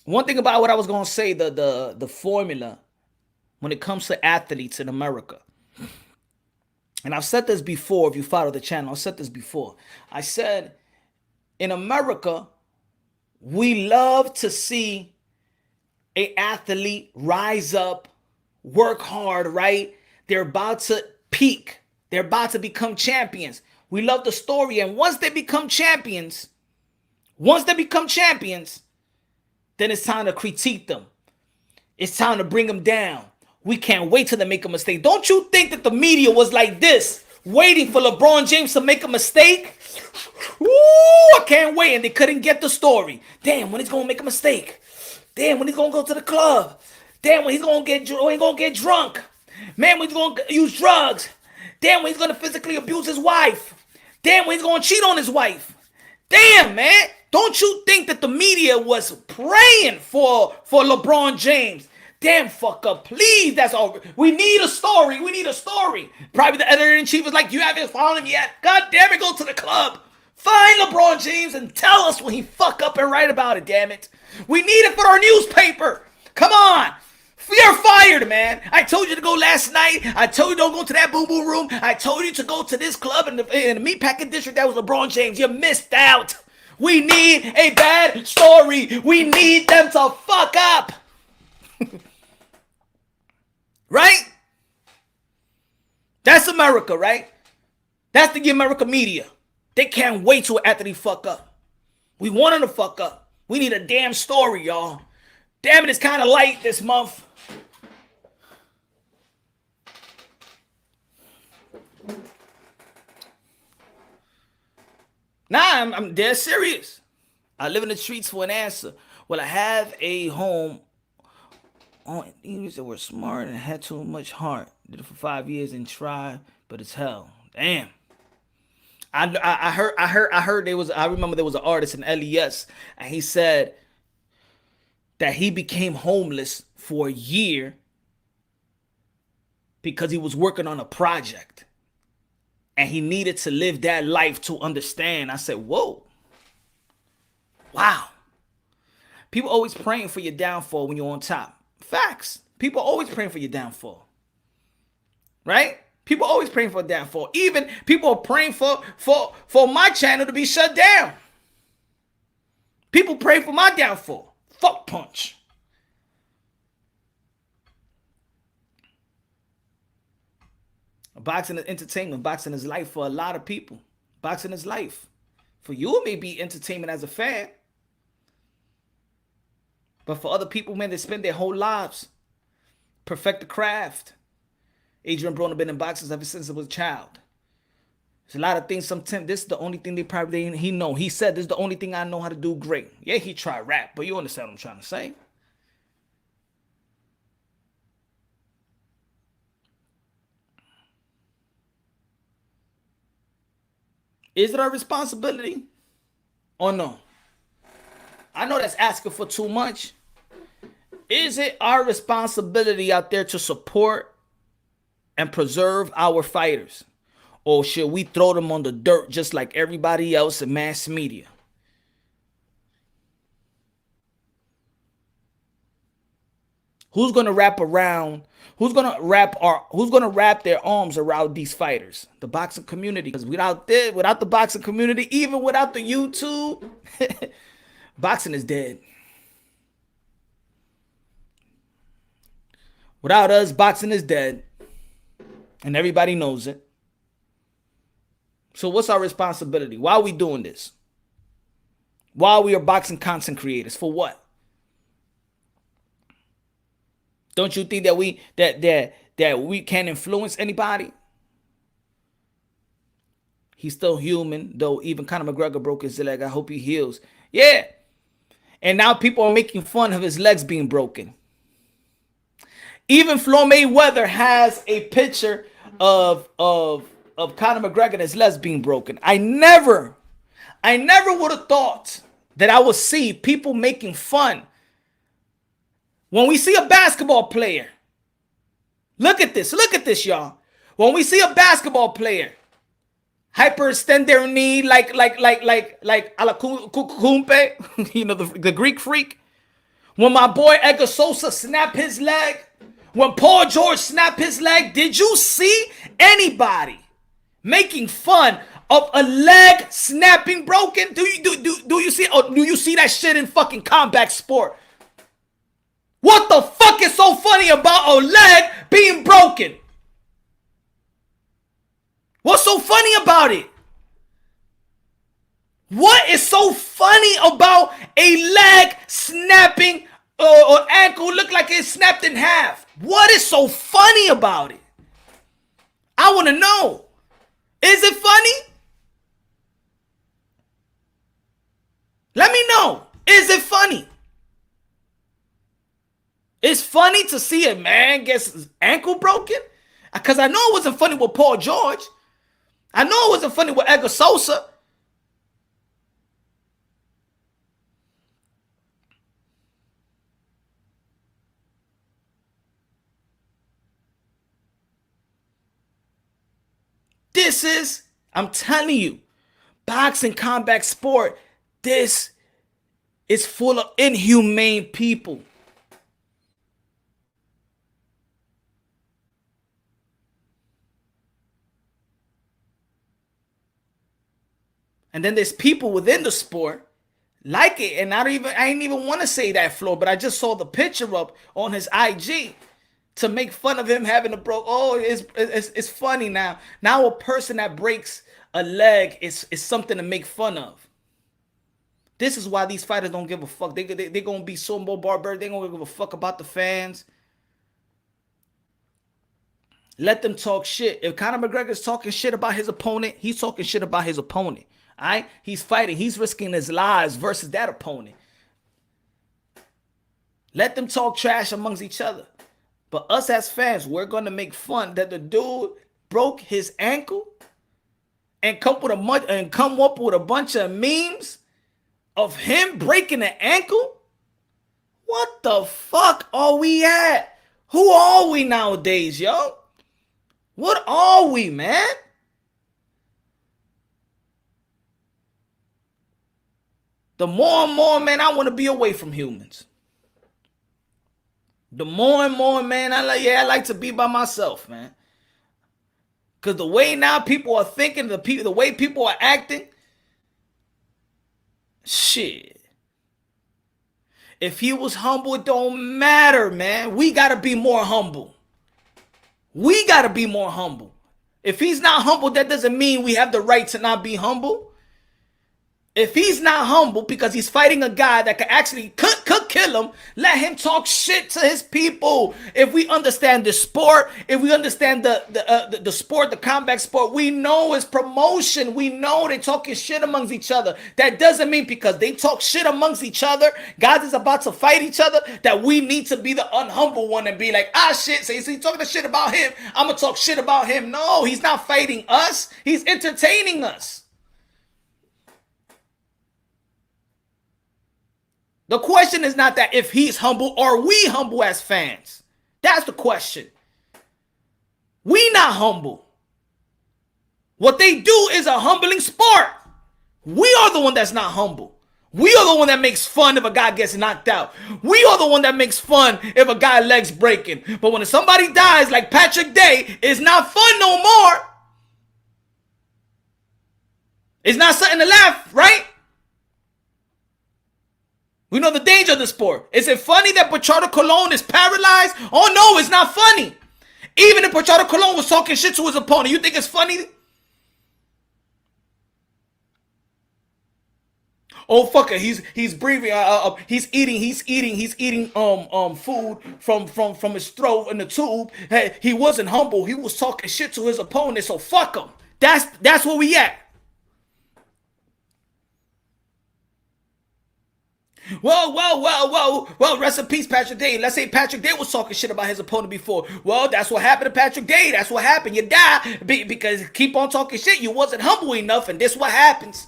One thing about what I was going to say, the formula when it comes to athletes in America. And I've said this before, if you follow the channel, I've said this before. I said, in America, we love to see an athlete rise up, work hard, right? They're about to peak. They're about to become champions. We love the story. And once they become champions, then it's time to critique them. It's time to bring them down. We can't wait till they make a mistake. Don't you think that the media was like this, waiting for LeBron James to make a mistake? Ooh, I can't wait. And they couldn't get the story. Damn, when he's going to make a mistake. Damn, when he's going to go to the club. Damn, when he's going to get drunk. Man, when he's going to use drugs. Damn, when he's going to physically abuse his wife. Damn, when he's going to cheat on his wife. Damn, man. Don't you think that the media was praying for LeBron James? Damn, fuck up, please. That's all. We need a story. Probably the editor-in-chief was like, you haven't found him yet. God damn it, go to the club. Find LeBron James and tell us when he fuck up and write about it, damn it. We need it for our newspaper. Come on. You're fired, man. I told you to go last night. I told you don't go to that boo-boo room. I told you to go to this club in the meatpacking district that was LeBron James. You missed out. We need a bad story. We need them to fuck up. Right? That's America, right? That's the America media. They can't wait till after they fuck up. We want them to fuck up. We need a damn story, y'all. Damn it, it's kind of light this month. Nah, I'm dead serious. I live in the streets for an answer. Will I have a home? Oh, English that were smart and had too much heart. Did it for 5 years and tried, but it's hell. Damn. I heard there was. I remember there was an artist in LES, and he said that he became homeless for a year because he was working on a project, and he needed to live that life to understand. I said, "Whoa, wow." People always praying for your downfall when you're on top. Facts. People always praying for your downfall, right? People always praying for a downfall. Even people are praying for my channel to be shut down. People pray for my downfall. Fuck Punch. Boxing is entertainment. Boxing is life for a lot of people. Boxing is life. For you, it may be entertainment as a fan. But for other people, man, they spend their whole lives perfect the craft. Adrien Broner been in boxing ever since he was a child. There's a lot of things. Sometimes this is the only thing he know. He said this is the only thing I know how to do great. Yeah, he tried rap, but you understand what I'm trying to say. Is it our responsibility or no? I know that's asking for too much. Is it our responsibility out there to support and preserve our fighters? Or should we throw them on the dirt just like everybody else in mass media? Who's gonna wrap around? Who's gonna wrap their arms around these fighters? The boxing community. Because without the boxing community, even without the YouTube, boxing is dead. Without us, boxing is dead. And everybody knows it. So what's our responsibility? Why are we doing this? Why we are boxing content creators? For what? Don't you think that we can influence anybody? He's still human, though. Even Conor McGregor broke his leg. I hope he heals. Yeah. And now people are making fun of his legs being broken. Even Floyd Mayweather has a picture of Conor McGregor and his legs being broken. I never would have thought that I would see people making fun. When we see a basketball player, look at this, y'all. When we see a basketball player hyperextend their knee like Alakumpe, you know, the Greek freak. When my boy Edgar Sosa snapped his leg, when Paul George snapped his leg, did you see anybody making fun of a leg snapping broken? Do you see, or do you see that shit in fucking combat sport? What the fuck is so funny about a leg being broken? What's so funny about it? What is so funny about a leg snapping or ankle look like it snapped in half? What is so funny about it? I want to know. Is it funny? Let me know. Is it funny? It's funny to see a man get his ankle broken? Because I know it wasn't funny with Paul George. I know it wasn't funny with Edgar Sosa. This is, I'm telling you, boxing combat sport, this is full of inhumane people. And then there's people within the sport like it. And I ain't even want to say that, Flo, but I just saw the picture up on his IG to make fun of him having a broke. Oh, it's funny now. Now a person that breaks a leg is something to make fun of. This is why these fighters don't give a fuck. They're going to be so more barbaric. They don't give a fuck about the fans. Let them talk shit. If Conor McGregor's talking shit about his opponent, he's talking shit about his opponent. All right? He's fighting. He's risking his lives versus that opponent. Let them talk trash amongst each other. But us as fans, we're going to make fun that the dude broke his ankle and come up with a bunch of memes of him breaking an ankle? What the fuck are we at? Who are we nowadays, yo? What are we, man? The more and more, man, I want to be away from humans. The more and more, man, I like to be by myself, man. Because the way now people are thinking, the way people are acting, shit. If he was humble, it don't matter, man. We got to be more humble. We got to be more humble. If he's not humble, that doesn't mean we have the right to not be humble. If he's not humble because he's fighting a guy that could kill him, let him talk shit to his people. If we understand the sport, if we understand the sport, the combat sport, we know it's promotion. We know they're talking shit amongst each other. That doesn't mean because they talk shit amongst each other, guys is about to fight each other, that we need to be the unhumble one and be like, shit, so he's talking the shit about him, I'm going to talk shit about him. No, he's not fighting us. He's entertaining us. The question is not that if he's humble, are we humble as fans? That's the question. We not humble. What they do is a humbling sport. We are the one that's not humble. We are the one that makes fun if a guy gets knocked out. We are the one that makes fun if a guy legs breaking. But when somebody dies like Patrick Day, it's not fun no more. It's not something to laugh, right? We know the danger of the sport. Is it funny that Pichardo Colon is paralyzed? Oh no, it's not funny. Even if Pichardo Colon was talking shit to his opponent, you think it's funny? Oh fuck it, he's breathing. He's eating food from his throat in the tube. Hey, he wasn't humble. He was talking shit to his opponent. So fuck him. That's where we at. Well, rest in peace, Patrick Day. Let's say Patrick Day was talking shit about his opponent before. Well, that's what happened to Patrick Day. That's what happened. You die because keep on talking shit. You wasn't humble enough, and this what happens.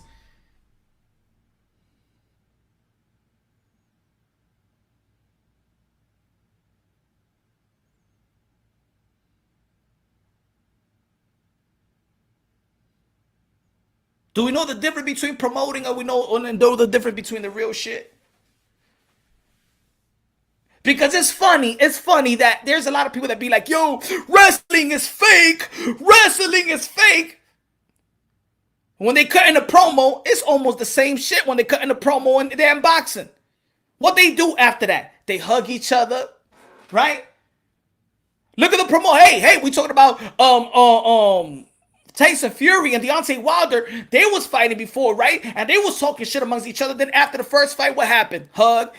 Do we know the difference between promoting, or we know the difference between the real shit? Because it's funny that there's a lot of people that be like, yo, wrestling is fake. Wrestling is fake. When they cut in the promo, it's almost the same shit when they cut in the promo and they're in boxing. What they do after that? They hug each other, right? Look at the promo. Hey, we talking about Tyson Fury and Deontay Wilder. They was fighting before, right? And they was talking shit amongst each other. Then after the first fight, what happened? Hug,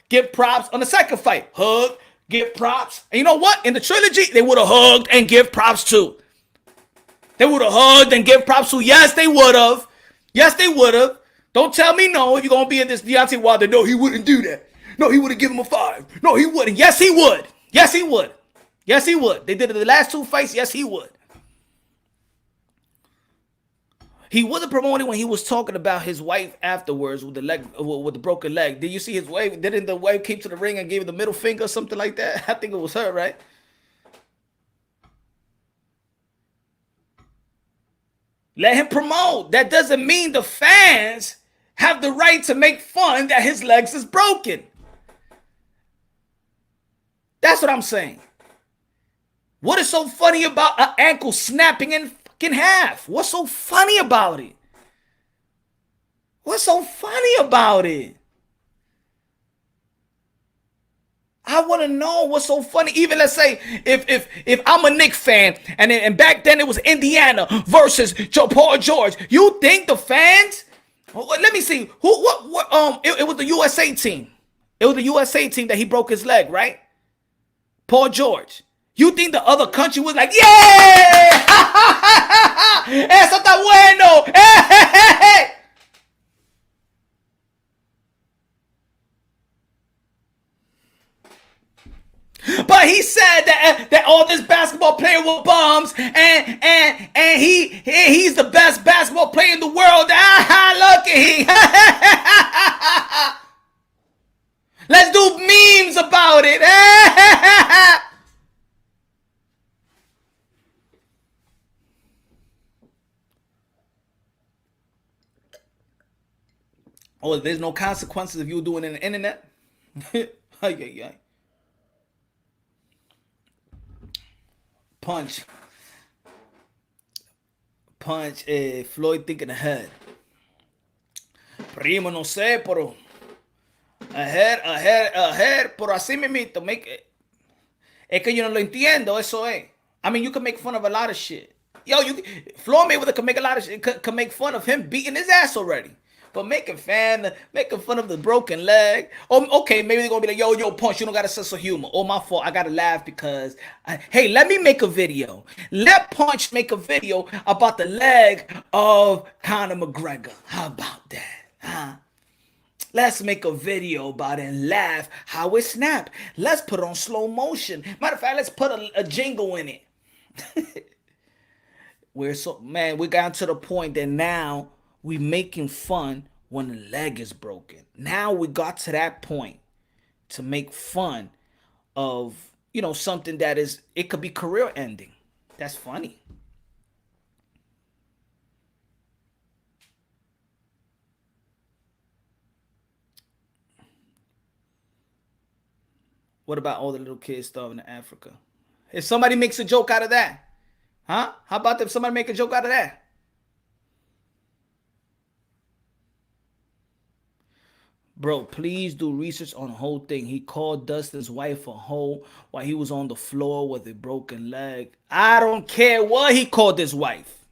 give props. On the second fight, hug, give props. And you know what? In the trilogy, they would have hugged and give props too. They would have hugged and give props too. Yes, they would have. Yes, they would have. Don't tell me no if you're going to be in this Deontay Wilder. No, he wouldn't do that. No, he would have given him a 5. No, he wouldn't. Yes, he would. Yes, he would. Yes, he would. They did it in the last 2 fights. Yes, he would. He wasn't promoting when he was talking about his wife afterwards with the broken leg. Did you see his wife? Didn't the wife came to the ring and gave him the middle finger or something like that? I think it was her, right? Let him promote. That doesn't mean the fans have the right to make fun that his legs is broken. That's what I'm saying. What is so funny about an ankle snapping in fucking half? What's so funny about it? What's so funny about it? I want to know what's so funny. Even let's say if I'm a Knicks fan and back then it was Indiana versus Paul George. You think the fans? Let me see. It was the USA team. It was the USA team that he broke his leg, right? Paul George. You think the other country was like, yeah, eso está bueno. But he said that all this basketball player were bums, and he's the best basketball player in the world. Look at him. Let's do memes about it. Oh, there's no consequences if you doing it on the internet. Punch. Punch. Floyd thinking ahead. Primo, no sé, pero ahead, pero así mismito, make it. Es que yo no lo entiendo, eso es. I mean, you can make fun of a lot of shit. Yo, Floyd Mayweather can make a lot of shit, can make fun of him beating his ass already. But making fun of the broken leg. Oh, okay, maybe they're gonna be like, yo, Punch, you don't got a sense of humor. Oh, my fault, I gotta laugh because, hey, let me make a video. Let Punch make a video about the leg of Conor McGregor. How about that? Huh? Let's make a video about it and laugh how it snapped. Let's put it on slow motion. Matter of fact, let's put a jingle in it. We got to the point that now we making fun when the leg is broken. Now we got to that point to make fun of, something that it could be career ending. That's funny. What about all the little kids starving in Africa? If somebody makes a joke out of that, huh? How about if somebody make a joke out of that? Bro, please do research on the whole thing. He called Dustin's wife a hoe while he was on the floor with a broken leg. I don't care what he called his wife.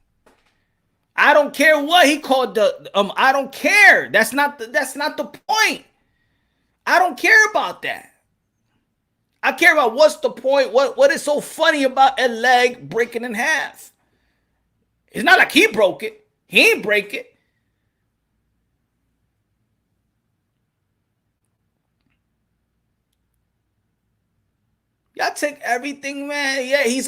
I don't care what he called I don't care. That's not the point. I don't care about that. I care about what's the point. What is so funny about a leg breaking in half? It's not like he broke it. He ain't break it. Y'all take everything, man. Yeah, he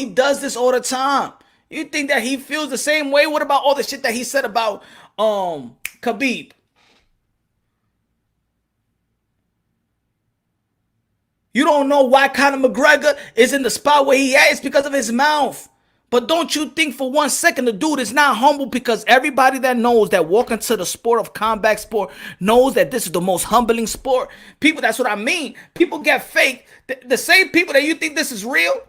does this all the time. You think that he feels the same way? What about all the shit that he said about Khabib? You don't know why Conor McGregor is in the spot where he at. It's because of his mouth. But don't you think for 1 second the dude is not humble, because everybody that knows that walk into the sport of combat sport knows that this is the most humbling sport. People, that's what I mean. People get fake. The same people that you think this is real.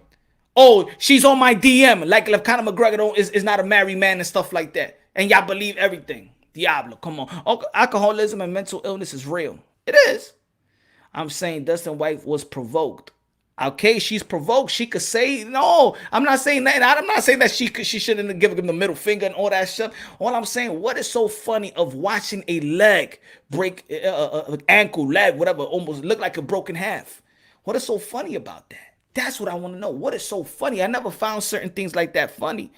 Oh, she's on my DM. Like if Conor McGregor is not a married man and stuff like that. And y'all believe everything. Diablo, come on. Alcoholism and mental illness is real. It is. I'm saying Dustin's wife was provoked. Okay, she's provoked. She could say no. I'm not saying that. I'm not saying that she shouldn't have given him the middle finger and all that stuff. All I'm saying, what is so funny of watching a leg break, ankle, leg, whatever, almost look like a broken half? What is so funny about that? That's what I want to know. What is so funny? I never found certain things like that funny.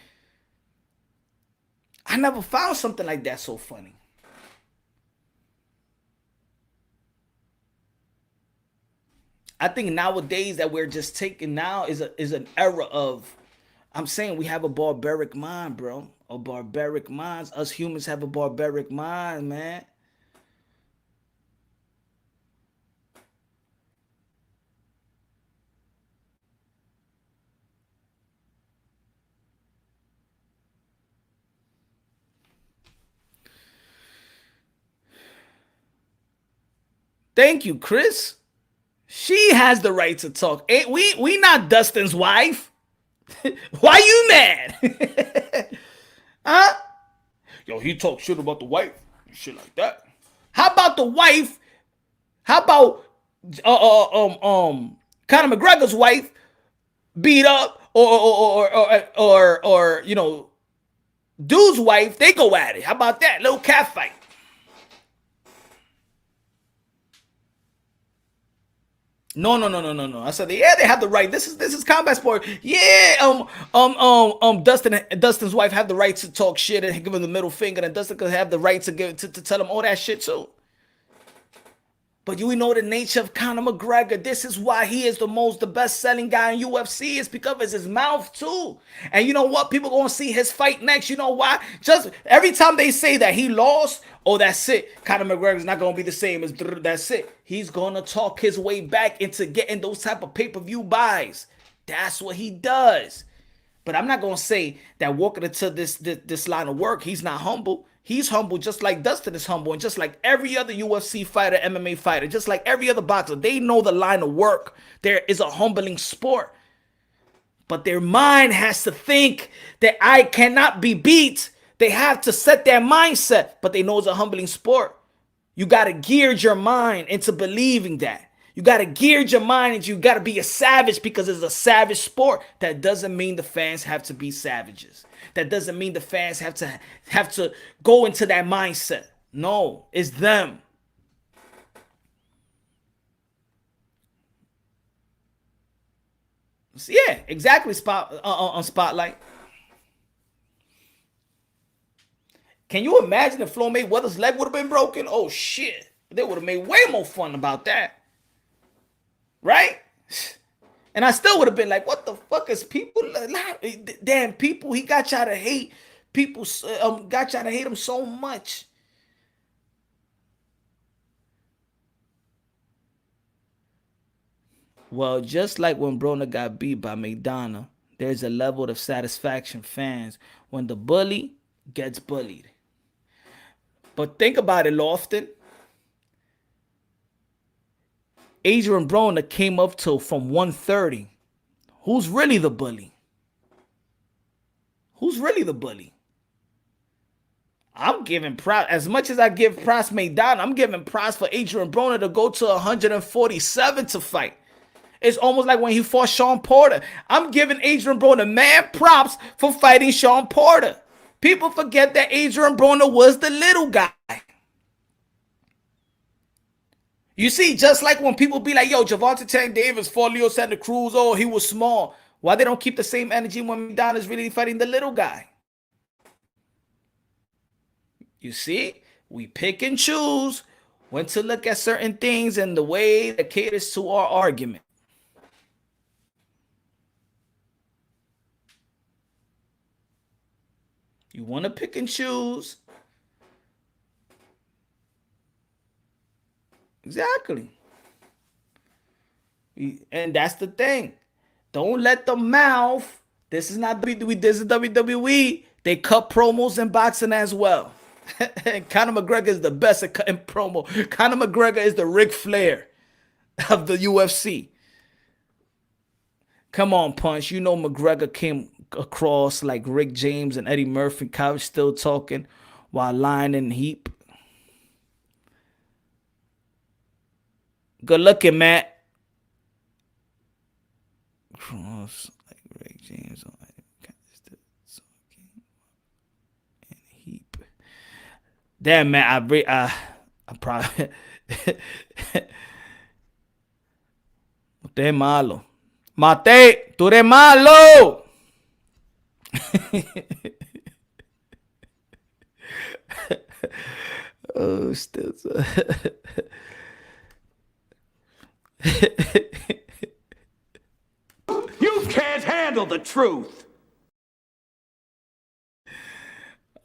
I never found something like that so funny. I think nowadays that we're just taking now is an era of, I'm saying we have a barbaric mind, bro. A barbaric mind. Us humans have a barbaric mind, man. Thank you, Chris. She has the right to talk. Ain't we not Dustin's wife? Why you mad? Huh? Yo, he talks shit about the wife. Shit like that. How about the wife? How about Conor McGregor's wife beat up, or you know, dude's wife? They go at it. How about that little cat fight? No. I said, yeah, they have the right. This is combat sport. Yeah, Dustin's wife have the right to talk shit and give him the middle finger, and Dustin could have the right to to tell him all that shit too. But you know the nature of Conor McGregor. This is why he is the best-selling guy in UFC. It's because of his mouth too. And you know what? People gonna see his fight next. You know why? Just every time they say that he lost, oh, that's it. Conor McGregor's not gonna be the same as that's it. He's gonna talk his way back into getting those type of pay-per-view buys. That's what he does. But I'm not gonna say that walking into this line of work, he's not humble. He's humble just like Dustin is humble, and just like every other UFC fighter, MMA fighter, just like every other boxer, they know the line of work. There is a humbling sport. But their mind has to think that I cannot be beat. They have to set their mindset, but they know it's a humbling sport. You got to gear your mind into believing that. You got to gear your mind and you got to be a savage because it's a savage sport. That doesn't mean the fans have to be savages. That doesn't mean the fans have to go into that mindset. No, it's them. Yeah, exactly. On Spotlight. Can you imagine if Floyd Mayweather's leg would have been broken? Oh shit, they would have made way more fun about that. Right? And I still would have been like, what the fuck is people? Damn, people, he got y'all to hate. People got y'all to hate him so much. Well, just like when Broner got beat by McDonough, there's a level of satisfaction fans when the bully gets bullied. But think about it, Lofton. Adrien Broner came up to from 130. Who's really the bully? Who's really the bully? I'm giving props. As much as I give props McDonough, I'm giving props for Adrien Broner to go to 147 to fight. It's almost like when he fought Sean Porter. I'm giving Adrien Broner mad props for fighting Sean Porter. People forget that Adrien Broner was the little guy. You see, just like when people be like, yo, Gervonta Tank Davis fought Leo Santa Cruz, oh, he was small. Why they don't keep the same energy when McDonough is really fighting the little guy? You see, we pick and choose when to look at certain things and the way that caters to our argument. You want to pick and choose. Exactly. And that's the thing. Don't let the mouth. This is not WWE. This is WWE. They cut promos in boxing as well. And Conor McGregor is the best at cutting promo. Conor McGregor is the Ric Flair of the UFC. Come on, Punch. You know McGregor came across like Rick James and Eddie Murphy couch still talking while lying in heap. Good looking, Matt. Cross like Rick James on still talking in heap. Damn, man, I probably. Usted es malo. Mate, tú eres malo. Oh, still. You can't handle the truth.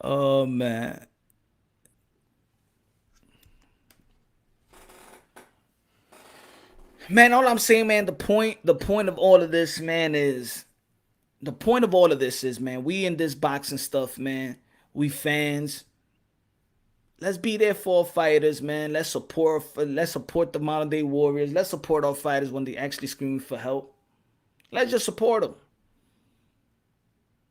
Oh, man. Man, all I'm saying, man, the point of all of this, man, is man, we in this boxing stuff, man. We fans. Let's be there for our fighters, man. Let's support the modern day warriors. Let's support our fighters when they actually scream for help. Let's just support them.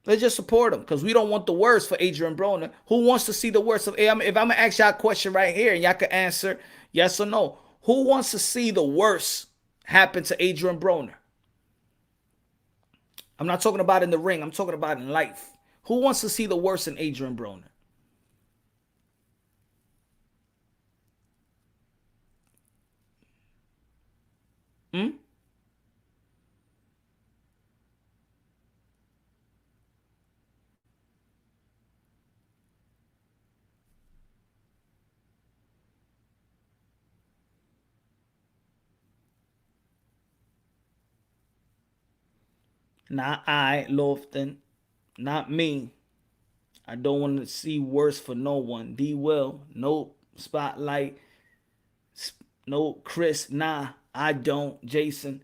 Let's just support him because we don't want the worst for Adrien Broner. Who wants to see the worst of? If I'm gonna ask y'all a question right here and y'all can answer yes or no, who wants to see the worst happen to Adrien Broner? I'm not talking about in the ring. I'm talking about in life. Who wants to see the worst in Adrien Broner? Hmm? Not I, Lofton. Not me. I don't want to see worse for no one. D Will, no spotlight. No Chris, nah, I don't. Jason.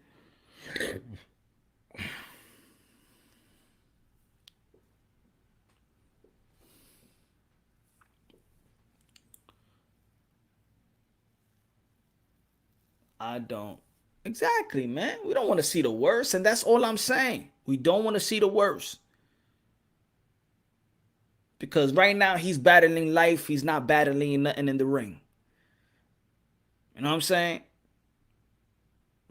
I don't. Exactly, man. We don't want to see the worst, and that's all I'm saying. We don't want to see the worst. Because right now he's battling life. He's not battling nothing in the ring. You know what I'm saying?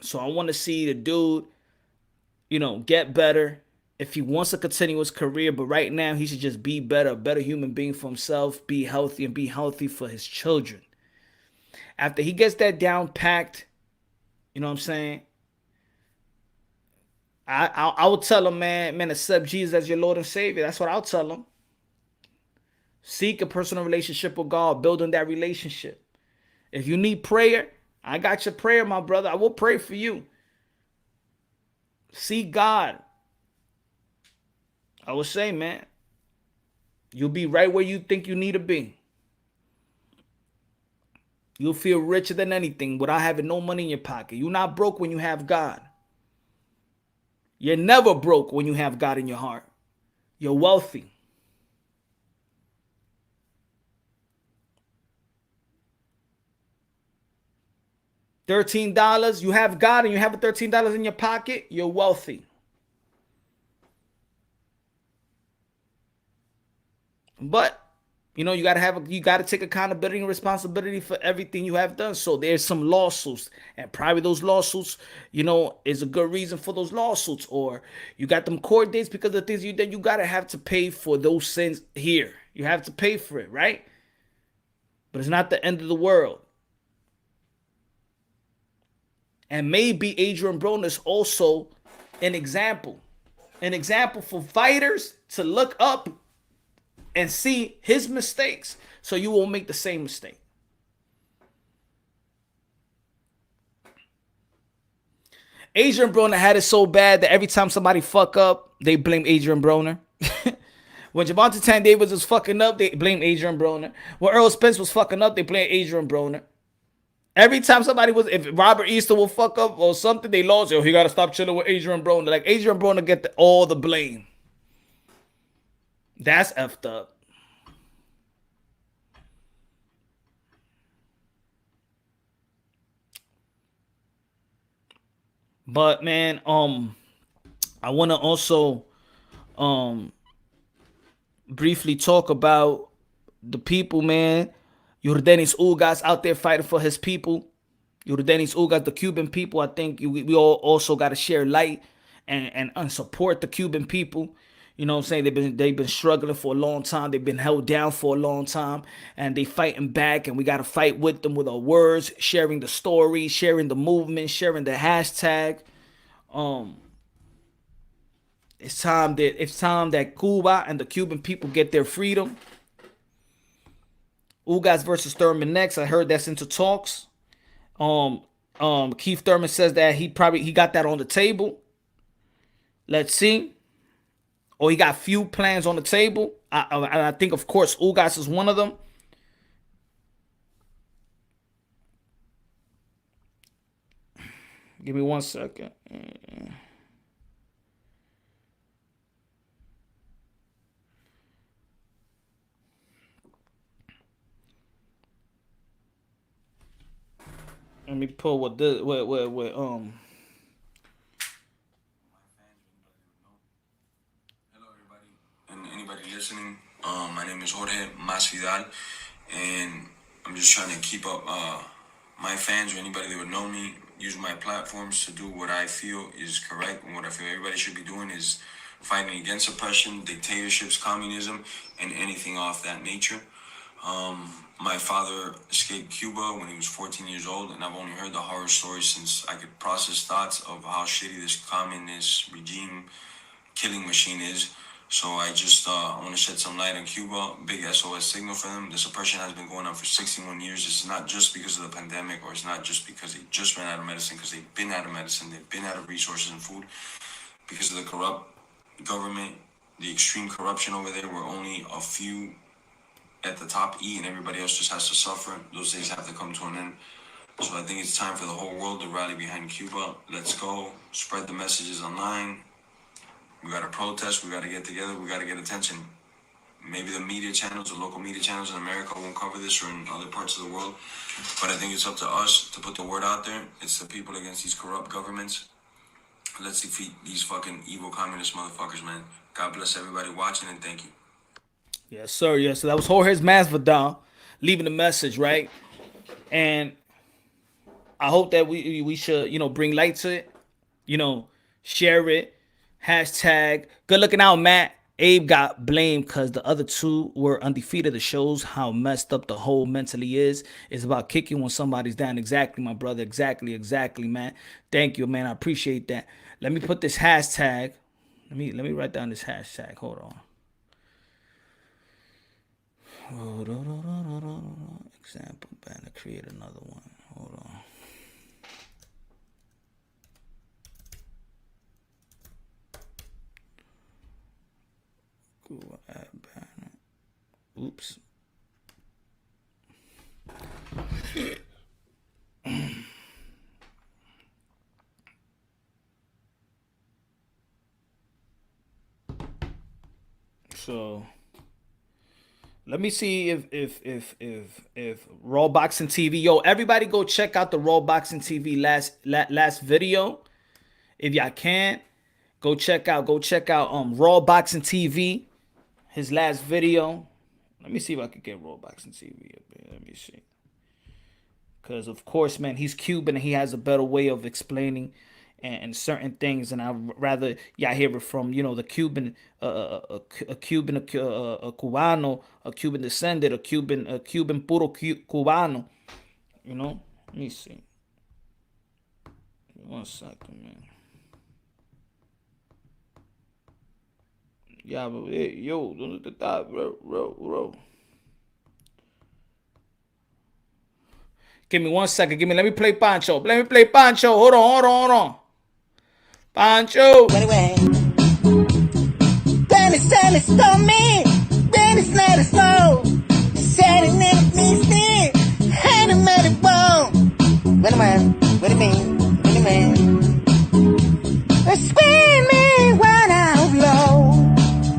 So I want to see the dude, get better. If he wants to continue his career, but right now he should just be better, a better human being for himself, be healthy, and be healthy for his children. After he gets that down packed, you know what I'm saying? I would tell him, man, accept Jesus as your Lord and Savior. That's what I'll tell him. Seek a personal relationship with God, building that relationship. If you need prayer, I got your prayer, my brother. I will pray for you. Seek God. I would say, man, you'll be right where you think you need to be. You'll feel richer than anything without having no money in your pocket. You're not broke when you have God. You're never broke when you have God in your heart. You're wealthy. $13, you have God and you have $13 in your pocket, you're wealthy. But you gotta take accountability and responsibility for everything you have done. So there's some lawsuits, and probably those lawsuits, is a good reason for those lawsuits. Or you got them court dates because of the things you did. You gotta have to pay for those sins here. You have to pay for it, right? But it's not the end of the world. And maybe Adrien Broner is also an example for fighters to look up and see his mistakes so you won't make the same mistake. Adrien Broner had it so bad that every time somebody fuck up, they blame Adrien Broner. When Gervonta Tank Davis was fucking up, they blame Adrien Broner. When Earl Spence was fucking up, they blame Adrien Broner. Every time if Robert Easter will fuck up or something, they lost. He got to stop chilling with Adrien Broner. Like, Adrien Broner get all the blame. That's effed up. But, man, I want to also, briefly talk about the people, man. Yordenis Ugas out there fighting for his people. Yordenis Ugas, the Cuban people. I think we all also got to share light and support the Cuban people. You know what I'm saying? They've been struggling for a long time. They've been held down for a long time, and they fighting back. And we got to fight with them with our words, sharing the story, sharing the movement, sharing the hashtag. It's time that Cuba and the Cuban people get their freedom. Ugas versus Thurman next. I heard that's into talks. Keith Thurman says that he got that on the table. Let's see. Or he got few plans on the table. I think, of course, Ugas is one of them. Give me 1 second. Let me pull what listening. My name is Jorge Masvidal, and I'm just trying to keep up my fans or anybody that would know me, use my platforms to do what I feel is correct, and what I feel everybody should be doing is fighting against oppression, dictatorships, communism, and anything off that nature. My father escaped Cuba when he was 14 years old, and I've only heard the horror stories since I could process thoughts of how shitty this communist regime killing machine is. So I just want to shed some light on Cuba. Big SOS signal for them. The suppression has been going on for 61 years. It's not just because of the pandemic, or it's not just because they just ran out of medicine, because they've been out of medicine, they've been out of resources and food, because of the corrupt government, the extreme corruption over there, where only a few at the top eat and everybody else just has to suffer. Those days have to come to an end. So I think it's time for the whole world to rally behind Cuba. Let's go. Spread the messages online. We got to protest. We got to get together. We got to get attention. Maybe the media channels, the local media channels in America won't cover this, or in other parts of the world. But I think it's up to us to put the word out there. It's the people against these corrupt governments. Let's defeat these fucking evil communist motherfuckers, man. God bless everybody watching, and thank you. Yes, sir. Yes, so that was Jorge Masvidal leaving a message, right? And I hope that we should, bring light to it, share it, hashtag good looking out, Matt. Abe got blamed because the other two were undefeated. It shows how messed up the whole mentally is. It's about kicking when somebody's down. Exactly, my brother. Exactly, man. Thank you, man. I appreciate that. Let me put this hashtag. Let me write down this hashtag. Hold on. Example banner. Create another one. Hold on. Google ad banner. Oops. So let me see if Raw Boxing TV, everybody go check out the Raw Boxing TV last video. If y'all can, go check out Raw Boxing TV, his last video. Let me see if I can get Raw Boxing TV up here. Let me see. Because of course, man, he's Cuban and he has a better way of explaining and certain things, and I'd rather y'all hear it from the Cuban, a Cuban, a Cubano, a Cuban descendant, a Cuban puro Cubano. Let me see. 1 second, man. Yeah, but yo, ¿dónde te está, bro? Give me 1 second. Let me play Pancho. Hold on. Pancho. Sunny stormy, rainy night is slow. Saturday night means me, had a muddy bone. What do you mean? Screaming when I'm low.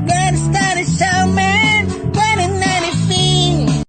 Then it started showing, running 90 feet.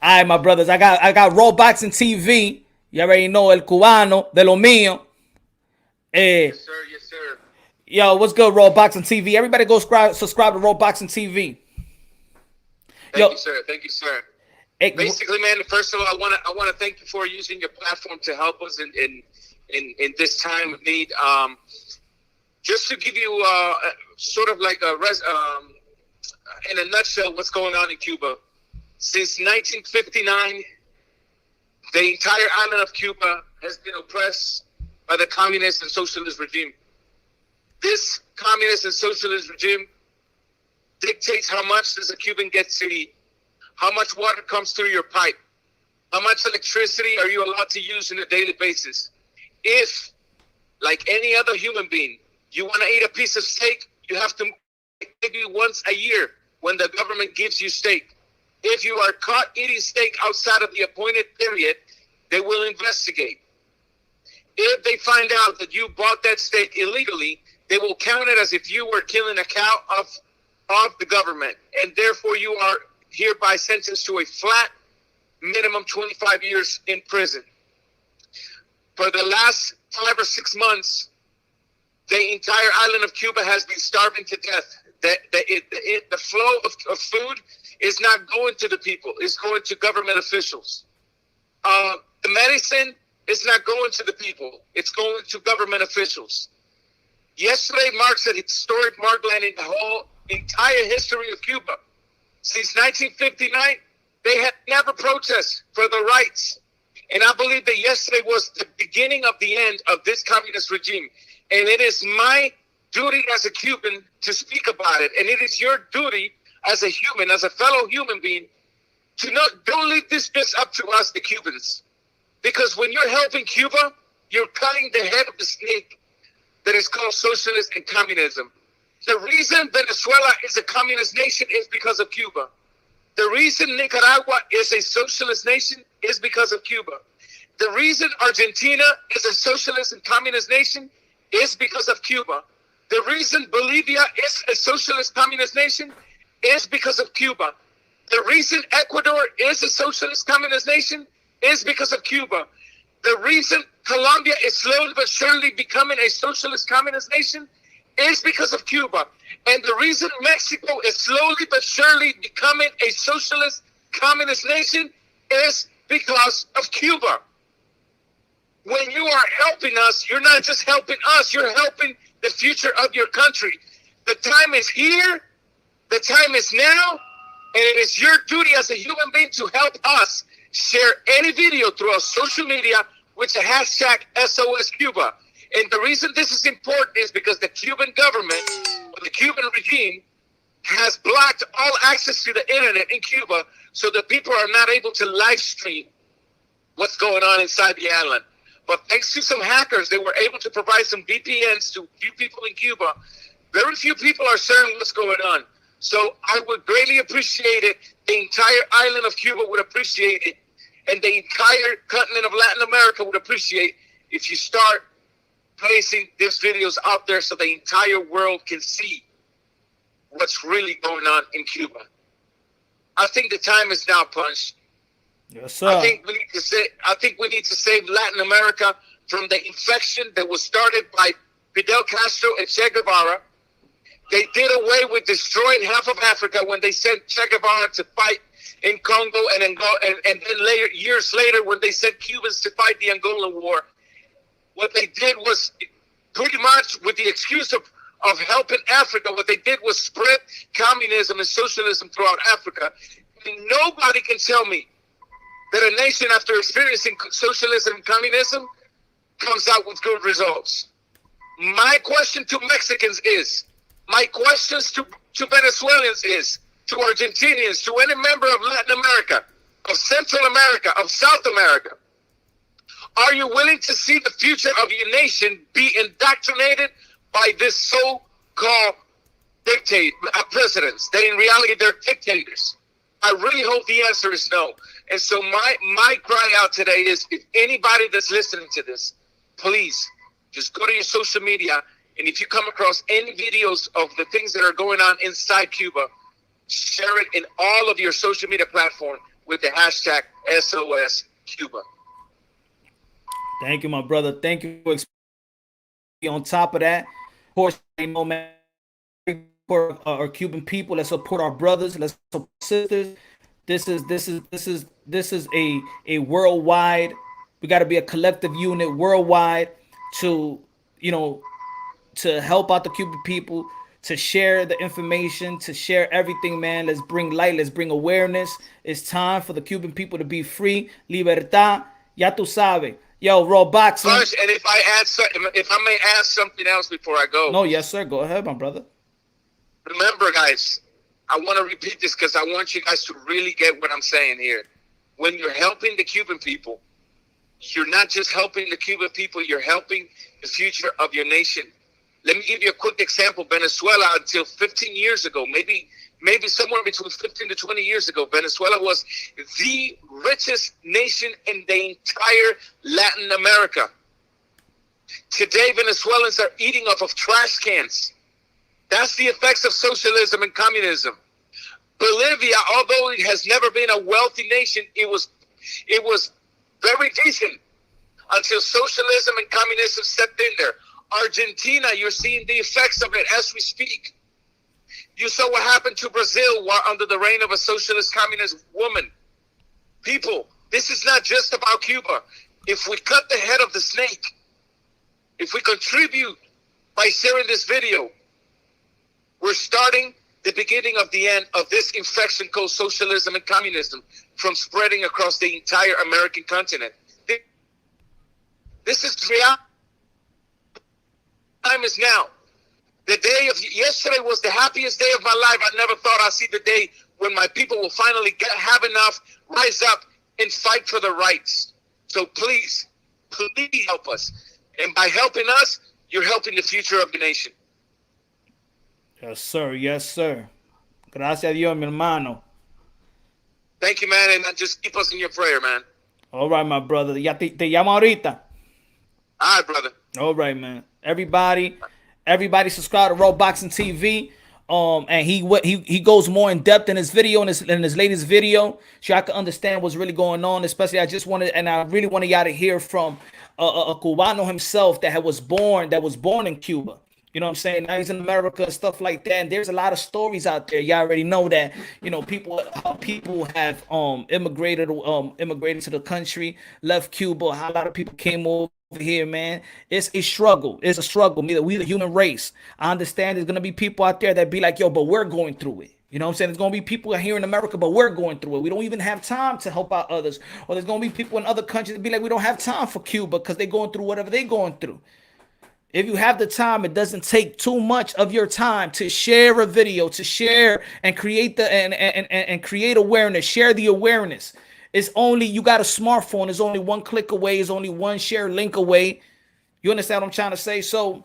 All right, my brothers. I got Raw Boxing TV. You already know El Cubano, de lo mío. Yes, sir. Yes, sir. Yo, what's good, Raw Boxing TV? Everybody go subscribe to Raw Boxing TV. Thank you, sir. Thank you, sir. Hey, Basically, man, first of all, I want to thank you for using your platform to help us in this time of need. Just to give you sort of like in a nutshell, what's going on in Cuba. Since 1959, the entire island of Cuba has been oppressed by the communist and socialist regime. This communist and socialist regime dictates how much does a Cuban get to eat, how much water comes through your pipe, how much electricity are you allowed to use on a daily basis. If, like any other human being, you want to eat a piece of steak, you have to maybe once a year when the government gives you steak. If you are caught eating steak outside of the appointed period, they will investigate. If they find out that you bought that steak illegally, they will count it as if you were killing a cow of the government, and therefore you are hereby sentenced to a flat minimum 25 years in prison. For the last 5 or 6 months, the entire island of Cuba has been starving to death. The flow of food is not going to the people, it's going to government officials. The medicine is not going to the people, it's going to government officials. Yesterday marks a historic markland in the whole entire history of Cuba. Since 1959, they had never protested for the rights. And I believe that yesterday was the beginning of the end of this communist regime. And it is my duty as a Cuban to speak about it. And it is your duty as a human, as a fellow human being, to don't leave this just up to us, the Cubans. Because when you're helping Cuba, you're cutting the head of the snake that is called socialism and communism. The reason Venezuela is a communist nation is because of Cuba. The reason Nicaragua is a socialist nation is because of Cuba. The reason Argentina is a socialist and communist nation is because of Cuba. The reason Bolivia is a socialist communist nation is because of Cuba. The reason Ecuador is a socialist communist nation is because of Cuba. The reason Colombia is slowly but surely becoming a socialist communist nation is because of Cuba. And the reason Mexico is slowly but surely becoming a socialist communist nation is because of Cuba. When you are helping us, you're not just helping us, you're helping the future of your country. The time is here, the time is now, and it is your duty as a human being to help us share any video through our social media with the hashtag SOS Cuba. And the reason this is important is because the Cuban government, or the Cuban regime, has blocked all access to the internet in Cuba, so that people are not able to live stream what's going on inside the island. But thanks to some hackers, they were able to provide some VPNs to few people in Cuba. Very few people are sharing what's going on. So I would greatly appreciate it. The entire island of Cuba would appreciate it. And the entire continent of Latin America would appreciate if you start placing these videos out there so the entire world can see what's really going on in Cuba. I think the time is now, Punch. Yes, sir. I think we need to save Latin America from the infection that was started by Fidel Castro and Che Guevara. They did away with destroying half of Africa when they sent Che Guevara to fight in Congo, and then later, years later, when they sent Cubans to fight the Angolan War. What they did was, pretty much with the excuse of helping Africa, what they did was spread communism and socialism throughout Africa. And nobody can tell me that a nation, after experiencing socialism and communism, comes out with good results. My question to Mexicans is, my questions to Venezuelans is, to Argentinians, to any member of Latin America, of Central America, of South America, are you willing to see the future of your nation be indoctrinated by this so-called presidents, that in reality they're dictators? I really hope the answer is no. And so my cry out today is, if anybody that's listening to this, please just go to your social media, and if you come across any videos of the things that are going on inside Cuba, share it in all of your social media platforms with the hashtag SOS Cuba. Thank you, my brother. Thank you for on top of that. Of course, you know, man, for our Cuban people. Let's support our brothers. Let's support sisters. This is a worldwide. We got to be a collective unit worldwide to, you know, to help out the Cuban people, to share the information, to share everything, man. Let's bring light. Let's bring awareness. It's time for the Cuban people to be free. Libertad. Ya tu sabes. Yo, raw boxing. Punch, and if I may add something else before I go. No, yes, sir. Go ahead, my brother. Remember, guys, I want to repeat this because I want you guys to really get what I'm saying here. When you're helping the Cuban people, you're not just helping the Cuban people, you're helping the future of your nation. Let me give you a quick example. Venezuela, until 15 years ago, maybe somewhere between 15 to 20 years ago, Venezuela was the richest nation in the entire Latin America. Today, Venezuelans are eating off of trash cans. That's the effects of socialism and communism. Bolivia, although it has never been a wealthy nation, it was very decent until socialism and communism stepped in there. Argentina, you're seeing the effects of it as we speak. You saw what happened to Brazil while under the reign of a socialist communist woman. People, this is not just about Cuba. If we cut the head of the snake, if we contribute by sharing this video, we're starting the beginning of the end of this infection called socialism and communism from spreading across the entire American continent. This is reality. Time is now. The day of yesterday was the happiest day of my life. I never thought I'd see the day when my people will finally have enough, rise up, and fight for their rights. So please help us. And by helping us, you're helping the future of the nation. Yes, sir. Yes, sir. Gracias a Dios, mi hermano. Thank you, man. And just keep us in your prayer, man. All right, my brother. Ya te llamo ahorita. All right, brother. All right, man. Everybody subscribe to Raw Boxing TV. And he goes more in depth in his video, in his latest video, so I can understand what's really going on. Especially, I really wanted y'all to hear from a Cubano himself that was born in Cuba. You know what I'm saying? Now he's in America and stuff like that. And there's a lot of stories out there. Y'all already know that, you know, people have immigrated to the country, left Cuba. How a lot of people came over here, man. It's a struggle. It's a struggle. We the human race. I understand there's gonna be people out there that be like, yo, but we're going through it. You know what I'm saying? There's gonna be people here in America, but we're going through it. We don't even have time to help out others. Or there's gonna be people in other countries that be like, we don't have time for Cuba because they're going through whatever they're going through. If you have the time, it doesn't take too much of your time to share a video, to share and create and create awareness, share the awareness. It's only, you got a smartphone, it's only one click away, it's only one share link away. You understand what I'm trying to say? So,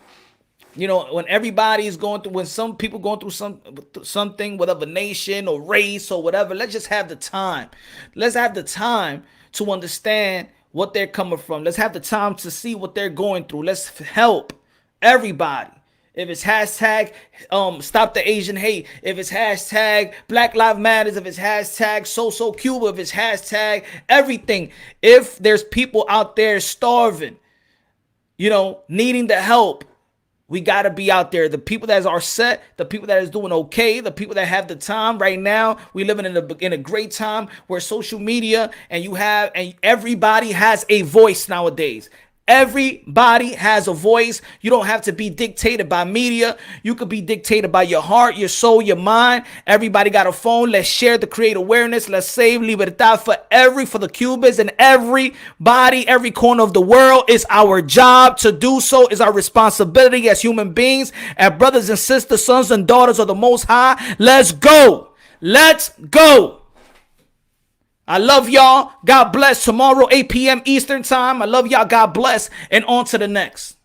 you know, when everybody is going through, when some people going through something, whatever nation or race or whatever, let's just have the time. Let's have the time to understand what they're coming from. Let's have the time to see what they're going through. Let's help everybody. If it's hashtag stop the Asian hate, if it's hashtag Black Lives Matters, if it's hashtag so Cuba, if it's hashtag everything, if there's people out there starving, you know, needing the help, we got to be out there. The people that are set, the people that is doing okay, the people that have the time right now. We living in a great time where social media and everybody has a voice nowadays. Everybody has a voice. You don't have to be dictated by media. You could be dictated by your heart, your soul, your mind. Everybody got a phone. Let's share the create awareness. Let's save libertad for the Cubans and everybody, every corner of the world. It's our job to do so. It's our responsibility as human beings, as brothers and sisters, sons and daughters of the Most High. Let's go. Let's go. I love y'all. God bless. Tomorrow, 8 p.m. Eastern time. I love y'all. God bless. And on to the next.